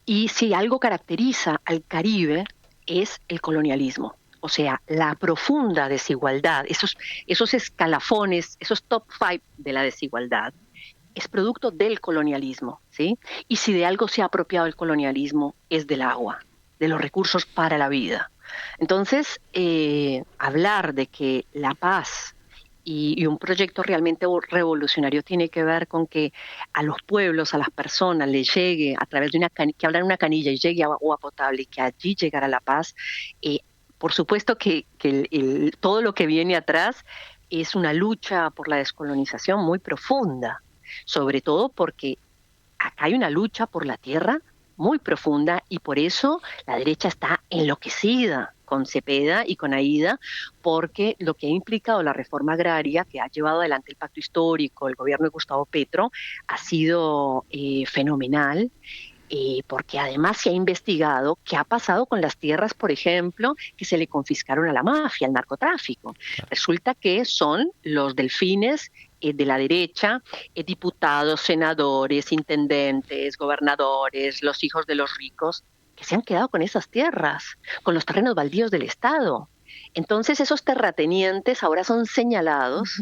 Y si algo caracteriza al Caribe es el colonialismo, o sea, la profunda desigualdad, esos escalafones, esos top 5 de la desigualdad, es producto del colonialismo, ¿sí? Y si de algo se ha apropiado el colonialismo, es del agua, de los recursos para la vida. Entonces, hablar de que la paz y un proyecto realmente revolucionario tiene que ver con que a los pueblos, a las personas, les llegue a través de que abran una canilla y llegue agua potable y que allí llegara la paz. Por supuesto que todo lo que viene atrás es una lucha por la descolonización muy profunda, sobre todo porque acá hay una lucha por la tierra muy profunda y por eso la derecha está enloquecida con Cepeda y con Aida, porque lo que ha implicado la reforma agraria que ha llevado adelante el pacto histórico, el gobierno de Gustavo Petro, ha sido fenomenal. Porque además se ha investigado qué ha pasado con las tierras, por ejemplo, que se le confiscaron a la mafia, al narcotráfico. Resulta que son los delfines de la derecha, diputados, senadores, intendentes, gobernadores, los hijos de los ricos, que se han quedado con esas tierras, con los terrenos baldíos del Estado. Entonces esos terratenientes ahora son señalados,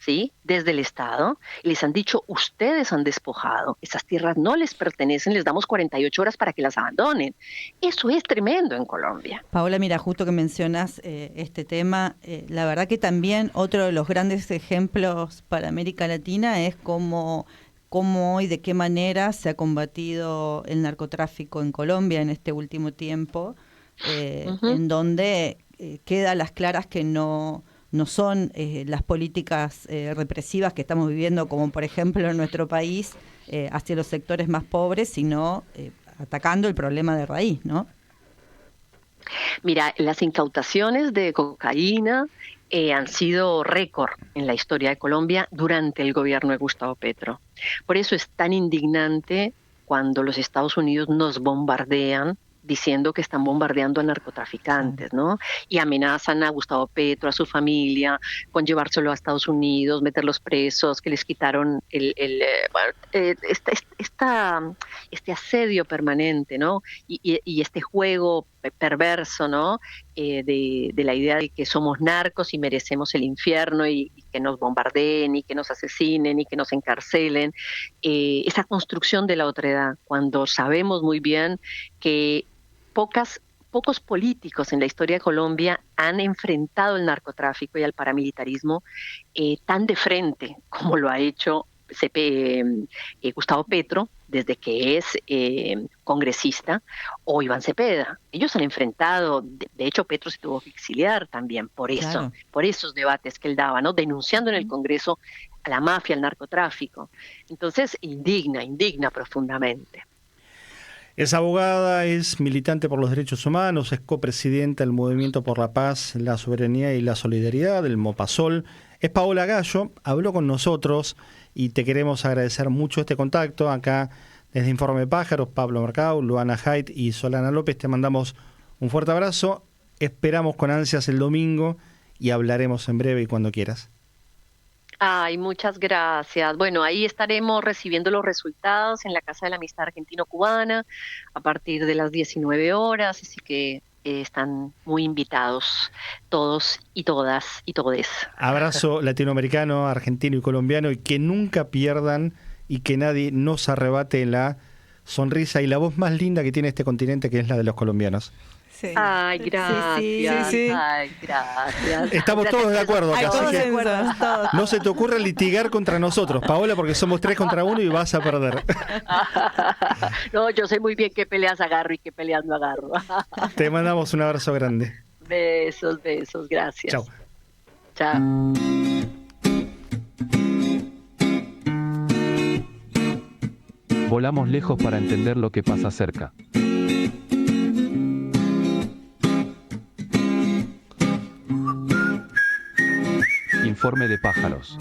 ¿sí?, desde el Estado, y les han dicho, ustedes han despojado, esas tierras no les pertenecen, les damos 48 horas para que las abandonen. Eso es tremendo en Colombia. Paola, mira, justo que mencionas este tema, la verdad que también otro de los grandes ejemplos para América Latina es cómo cómo y de qué manera se ha combatido el narcotráfico en Colombia en este último tiempo, en donde queda a las claras que no son las políticas represivas que estamos viviendo, como por ejemplo en nuestro país, hacia los sectores más pobres, sino atacando el problema de raíz, ¿no? Mira, las incautaciones de cocaína han sido récord en la historia de Colombia durante el gobierno de Gustavo Petro. Por eso es tan indignante cuando los Estados Unidos nos bombardean diciendo que están bombardeando a narcotraficantes, ¿no? Y amenazan a Gustavo Petro, a su familia, con llevárselo a Estados Unidos, meterlos presos, que les quitaron este asedio permanente, ¿no? Y este juego perverso, ¿no? De la idea de que somos narcos y merecemos el infierno y que nos bombardeen y que nos asesinen y que nos encarcelen. Esa construcción de la otredad, cuando sabemos muy bien que pocos políticos en la historia de Colombia han enfrentado el narcotráfico y al paramilitarismo tan de frente como lo ha hecho Gustavo Petro desde que es congresista, o Iván Cepeda. Ellos han enfrentado, de hecho Petro se tuvo que exiliar también por eso, claro, por esos debates que él daba, ¿no? Denunciando en el Congreso a la mafia, al narcotráfico. Entonces indigna profundamente. Es abogada, es militante por los derechos humanos, es copresidenta del Movimiento por la Paz, la Soberanía y la Solidaridad, del Mopasol. Es Paola Gallo, habló con nosotros y te queremos agradecer mucho este contacto. Acá desde Informe de Pájaros, Pablo Mercado, Luana Haidt y Solana López, te mandamos un fuerte abrazo. Esperamos con ansias el domingo y hablaremos en breve y cuando quieras. Ay, muchas gracias. Bueno, ahí estaremos recibiendo los resultados en la Casa de la Amistad Argentino-Cubana a partir de las 19 horas, así que están muy invitados todos y todas y todes. Abrazo latinoamericano, argentino y colombiano, y que nunca pierdan y que nadie nos arrebate la sonrisa y la voz más linda que tiene este continente, que es la de los colombianos. Sí. Ay, gracias. Sí. Ay, gracias. Estamos todos de acuerdo acá. Todos así de que acuerdo, todos. no se te ocurra litigar contra nosotros, Paola, porque somos 3 contra 1 y vas a perder. No, yo sé muy bien qué peleas agarro y qué peleas no agarro. Te mandamos un abrazo grande. Besos, gracias. Chao. Chao. Volamos lejos para entender lo que pasa cerca. Informe de pájaros.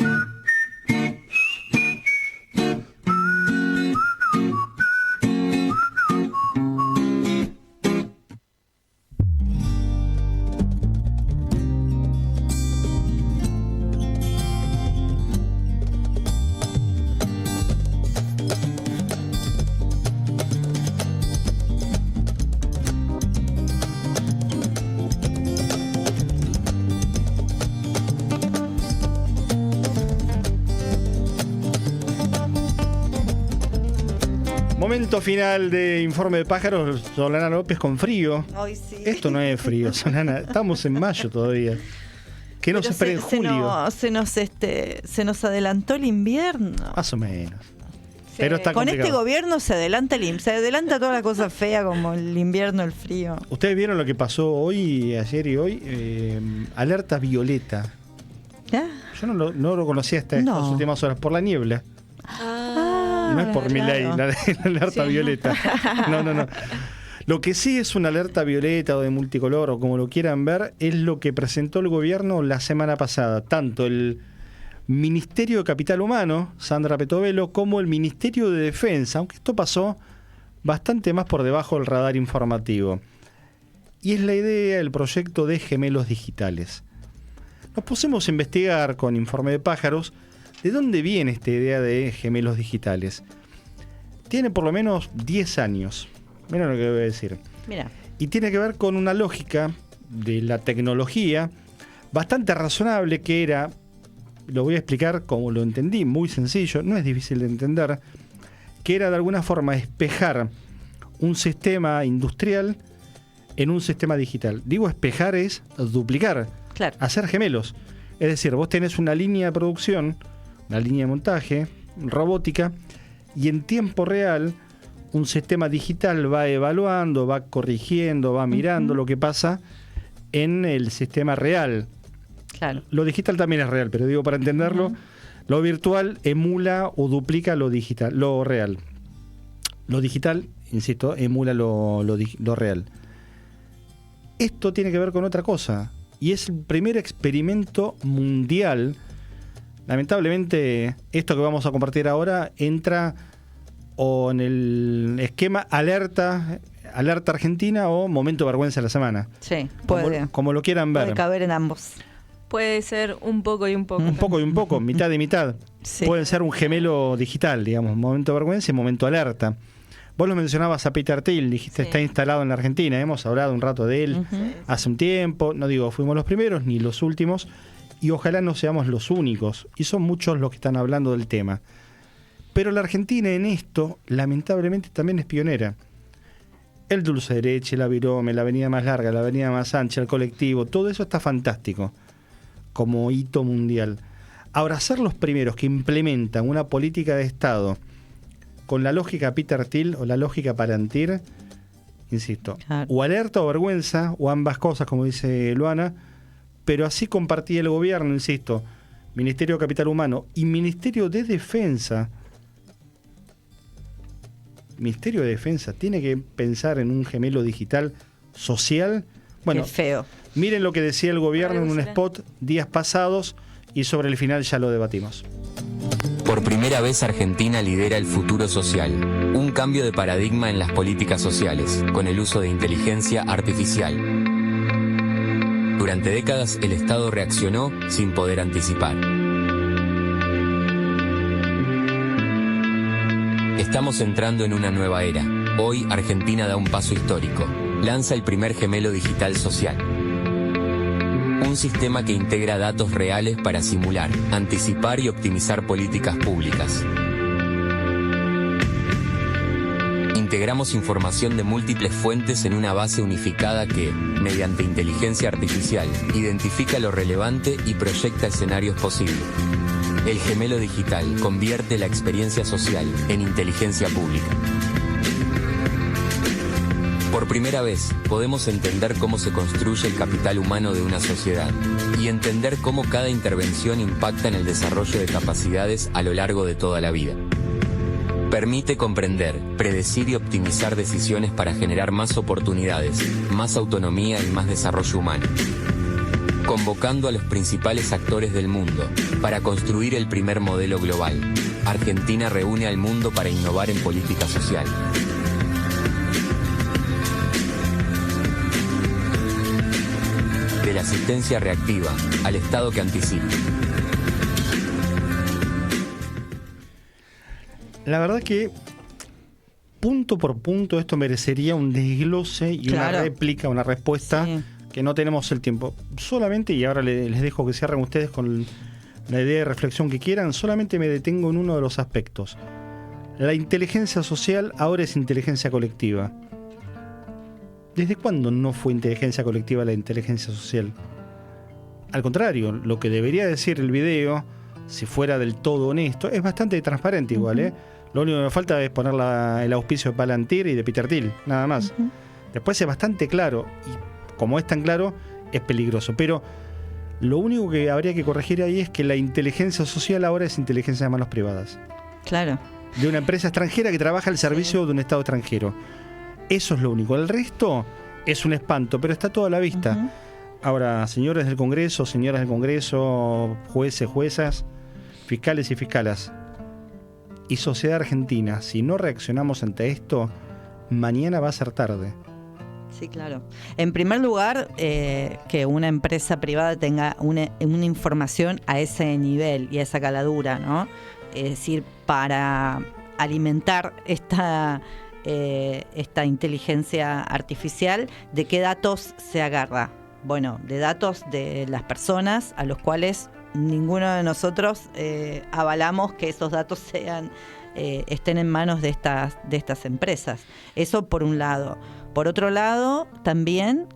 Momento final de Informe de Pájaros. Solana López con frío. Ay, sí. Esto no es frío, Solana. Estamos en mayo todavía. ¿Qué nos espera en julio? Se nos adelantó el invierno. Más o menos. Sí. Pero está con complicado. este gobierno se adelanta toda la cosa fea como el invierno, el frío. ¿Ustedes vieron lo que pasó hoy, ayer y hoy? Alerta violeta. ¿Ya? Yo no lo conocía hasta estas últimas horas, por la niebla. No es por mi ley, la alerta violeta. No. Lo que sí es una alerta violeta o de multicolor o como lo quieran ver, es lo que presentó el gobierno la semana pasada. Tanto el Ministerio de Capital Humano, Sandra Petovelo, como el Ministerio de Defensa, aunque esto pasó bastante más por debajo del radar informativo. Y es la idea, el proyecto de gemelos digitales. Nos pusimos a investigar con Informe de Pájaros de dónde viene esta idea de gemelos digitales. Tiene por lo menos 10 años. Mira lo que voy a decir. Mira. Y tiene que ver con una lógica de la tecnología bastante razonable, que era, lo voy a explicar como lo entendí, muy sencillo, no es difícil de entender, que era de alguna forma espejar un sistema industrial en un sistema digital. Digo, espejar es duplicar, claro, hacer gemelos. Es decir, vos tenés una línea de producción, una línea de montaje, robótica, y en tiempo real un sistema digital va evaluando, va corrigiendo, va mirando lo que pasa en el sistema real. Claro. Lo digital también es real, pero digo, para entenderlo, lo virtual emula o duplica lo digital, lo real. Lo digital, insisto, emula lo real. Esto tiene que ver con otra cosa, y es el primer experimento mundial. Lamentablemente, esto que vamos a compartir ahora entra o en el esquema alerta Argentina o momento vergüenza de la semana. Sí, puede. Como lo quieran ver. Puede caber en ambos. Puede ser un poco y un poco. Un poco y un poco, mitad y mitad. Sí. Pueden ser un gemelo digital, digamos, momento vergüenza y momento alerta. Vos lo mencionabas a Peter Thiel, dijiste, está instalado en la Argentina, hemos hablado un rato de él hace un tiempo, no digo fuimos los primeros ni los últimos, y ojalá no seamos los únicos, y son muchos los que están hablando del tema. Pero la Argentina en esto, lamentablemente, también es pionera. El dulce de leche, la virome, la avenida más larga, la avenida más ancha, el colectivo, todo eso está fantástico como hito mundial. Ahora, ser los primeros que implementan una política de Estado con la lógica Peter Thiel o la lógica Palantir, insisto, o alerta o vergüenza, o ambas cosas, como dice Luana, pero así compartía el gobierno, insisto, Ministerio de Capital Humano y Ministerio de Defensa. Ministerio de Defensa tiene que pensar en un gemelo digital social. Bueno, qué feo. Miren lo que decía el gobierno en un spot días pasados y sobre el final ya lo debatimos. Por primera vez Argentina lidera el futuro social, un cambio de paradigma en las políticas sociales, con el uso de inteligencia artificial. Durante décadas el Estado reaccionó sin poder anticipar. Estamos entrando en una nueva era. Hoy Argentina da un paso histórico. Lanza el primer gemelo digital social. Un sistema que integra datos reales para simular, anticipar y optimizar políticas públicas. Integramos información de múltiples fuentes en una base unificada que, mediante inteligencia artificial, identifica lo relevante y proyecta escenarios posibles. El gemelo digital convierte la experiencia social en inteligencia pública. Por primera vez, podemos entender cómo se construye el capital humano de una sociedad y entender cómo cada intervención impacta en el desarrollo de capacidades a lo largo de toda la vida. Permite comprender, predecir y optimizar decisiones para generar más oportunidades, más autonomía y más desarrollo humano. Convocando a los principales actores del mundo para construir el primer modelo global, Argentina reúne al mundo para innovar en política social. De la asistencia reactiva al Estado que anticipa. La verdad que punto por punto esto merecería un desglose y una réplica, una respuesta que no tenemos el tiempo. Solamente, y ahora les dejo que cierren ustedes con la idea de reflexión que quieran, solamente me detengo en uno de los aspectos. La inteligencia social ahora es inteligencia colectiva. ¿Desde cuándo no fue inteligencia colectiva la inteligencia social? Al contrario, lo que debería decir el video, si fuera del todo honesto, es bastante transparente igual, Lo único que me falta es poner el auspicio de Palantir y de Peter Thiel, nada más. Después es bastante claro, y como es tan claro, es peligroso. Pero lo único que habría que corregir ahí es que la inteligencia social ahora es inteligencia de manos privadas. Claro. De una empresa extranjera que trabaja al servicio de un Estado extranjero. Eso es lo único. El resto es un espanto, pero está todo a la vista. Ahora, señores del Congreso, señoras del Congreso, jueces, juezas, fiscales y fiscalas, y sociedad argentina, si no reaccionamos ante esto, mañana va a ser tarde. Sí, claro. En primer lugar, que una empresa privada tenga una información a ese nivel y a esa caladura, ¿no? Es decir, para alimentar esta inteligencia artificial, ¿de qué datos se agarra? Bueno, de datos de las personas a los cuales ninguno de nosotros avalamos que esos datos estén en manos de estas empresas. Eso por un lado. Por otro lado, también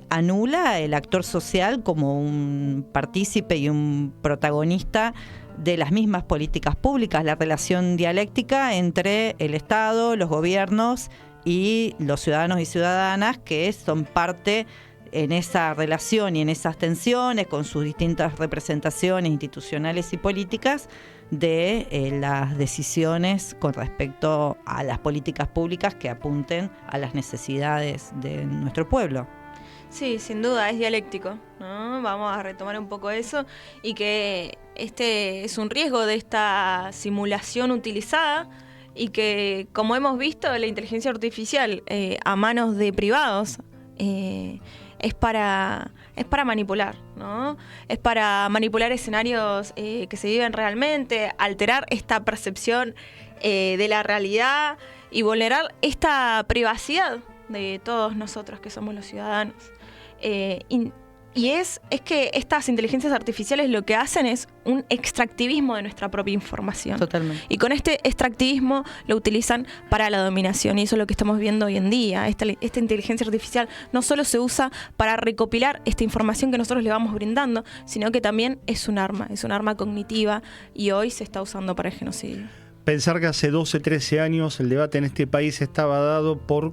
anula el actor social como un partícipe y un protagonista de las mismas políticas públicas, la relación dialéctica entre el Estado, los gobiernos y los ciudadanos y ciudadanas que son parte en esa relación y en esas tensiones con sus distintas representaciones institucionales y políticas de las decisiones con respecto a las políticas públicas que apunten a las necesidades de nuestro pueblo. Sí, sin duda, es dialéctico, ¿no? Vamos a retomar un poco eso y que este es un riesgo de esta simulación utilizada y que, como hemos visto, la inteligencia artificial a manos de privados es para manipular, ¿no? Es para manipular escenarios que se viven realmente, alterar esta percepción de la realidad y vulnerar esta privacidad de todos nosotros que somos los ciudadanos. Y es que estas inteligencias artificiales lo que hacen es un extractivismo de nuestra propia información. Totalmente. Y con este extractivismo lo utilizan para la dominación. Y eso es lo que estamos viendo hoy en día. Esta inteligencia artificial no solo se usa para recopilar esta información que nosotros le vamos brindando, sino que también es un arma cognitiva y hoy se está usando para el genocidio. Pensar que hace 12, 13 años el debate en este país estaba dado por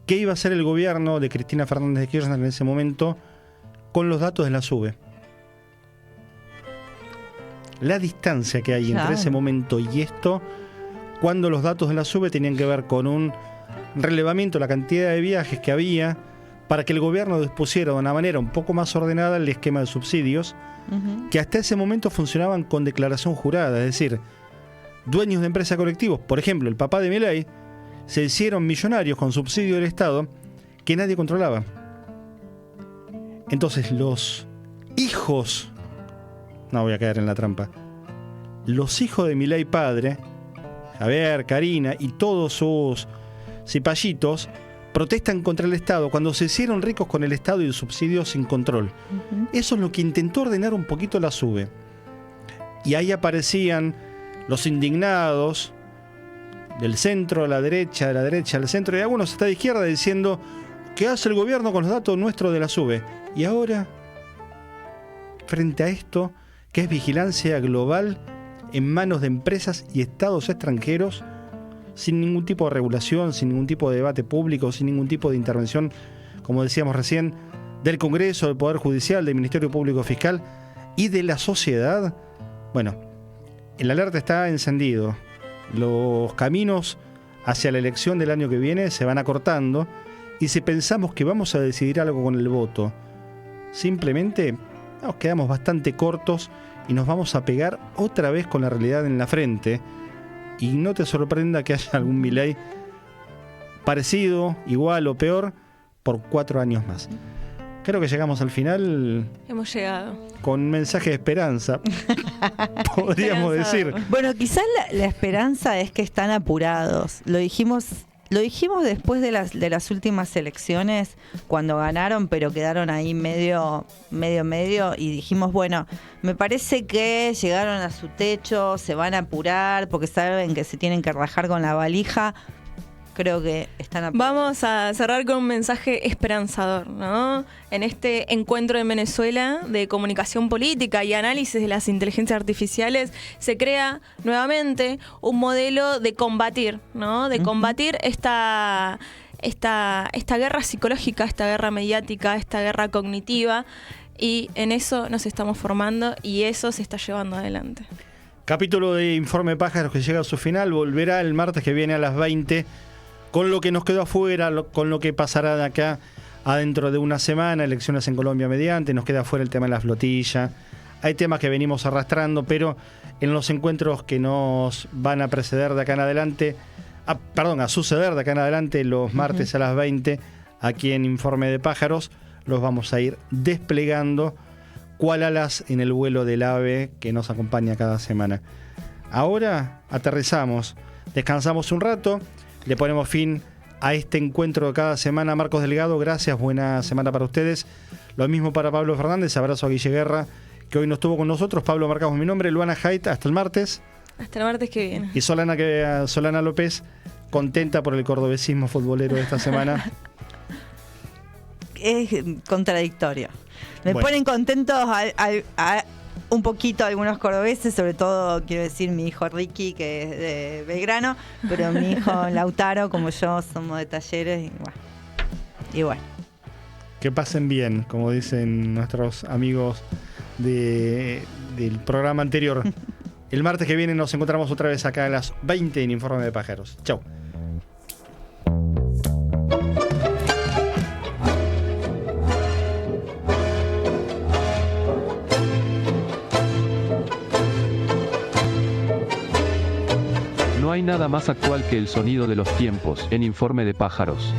qué iba a hacer el gobierno de Cristina Fernández de Kirchner en ese momento con los datos de la SUBE. La distancia que hay entre ese momento y esto, cuando los datos de la SUBE tenían que ver con un relevamiento de la cantidad de viajes que había para que el gobierno dispusiera de una manera un poco más ordenada el esquema de subsidios, que hasta ese momento funcionaban con declaración jurada, es decir, dueños de empresas colectivos, por ejemplo, el papá de Milei, se hicieron millonarios con subsidio del Estado que nadie controlaba. Entonces los hijos, no voy a caer en la trampa, los hijos de Milei padre, Javier, Karina y todos sus cipallitos, protestan contra el Estado cuando se hicieron ricos con el Estado y el subsidio sin control. Eso es lo que intentó ordenar un poquito la SUBE. Y ahí aparecían los indignados del centro a la derecha, de la derecha al centro, y algunos hasta de izquierda diciendo: ¿qué hace el gobierno con los datos nuestros de la SUBE? Y ahora, frente a esto, que es vigilancia global en manos de empresas y estados extranjeros, sin ningún tipo de regulación, sin ningún tipo de debate público, sin ningún tipo de intervención, como decíamos recién, del Congreso, del Poder Judicial, del Ministerio Público Fiscal y de la sociedad. Bueno, el alerta está encendido. Los caminos hacia la elección del año que viene se van acortando, y si pensamos que vamos a decidir algo con el voto, simplemente nos quedamos bastante cortos y nos vamos a pegar otra vez con la realidad en la frente. Y no te sorprenda que haya algún Milei parecido, igual o peor por 4 años más. Creo que llegamos al final. Hemos llegado. Con un mensaje de esperanza, podríamos decir. Bueno, quizás la esperanza es que están apurados. Lo dijimos después de las últimas elecciones, cuando ganaron, pero quedaron ahí medio, y dijimos, bueno, me parece que llegaron a su techo, se van a apurar porque saben que se tienen que rajar con la valija. Creo que están apurados. Vamos a cerrar con un mensaje esperanzador, ¿no? En este encuentro en Venezuela de comunicación política y análisis de las inteligencias artificiales se crea nuevamente un modelo de combatir, ¿no? De combatir esta guerra psicológica, esta guerra mediática, esta guerra cognitiva, y en eso nos estamos formando y eso se está llevando adelante. Capítulo de Informe Pájaros que llega a su final, volverá el martes que viene a las 20 con lo que nos quedó afuera, con lo que pasará de acá a dentro de una semana, elecciones en Colombia mediante, nos queda afuera el tema de la flotilla, hay temas que venimos arrastrando, pero en los encuentros que nos van a preceder de acá en adelante, a suceder de acá en adelante los martes a las 20, aquí en Informe de Pájaros, los vamos a ir desplegando cual alas en el vuelo del ave que nos acompaña cada semana. Ahora aterrizamos, descansamos un rato, le ponemos fin a este encuentro de cada semana. Marcos Delgado, gracias, buena semana para ustedes. Lo mismo para Pablo Fernández, abrazo a Guille Guerra, que hoy no estuvo con nosotros. Pablo Marcamos mi nombre, Luana Haidt, hasta el martes. Hasta el martes que viene. Y Solana López, contenta por el cordobesismo futbolero de esta semana. Es contradictorio. Me ponen contentos un poquito algunos cordobeses, sobre todo quiero decir mi hijo Ricky, que es de Belgrano, pero mi hijo Lautaro, como yo, somos de Talleres y bueno. Que pasen bien, como dicen nuestros amigos del programa anterior. El martes que viene nos encontramos otra vez acá a las 20 en Informe de Pájaros. Chau. No hay nada más actual que el sonido de los tiempos en Informe de Pájaros.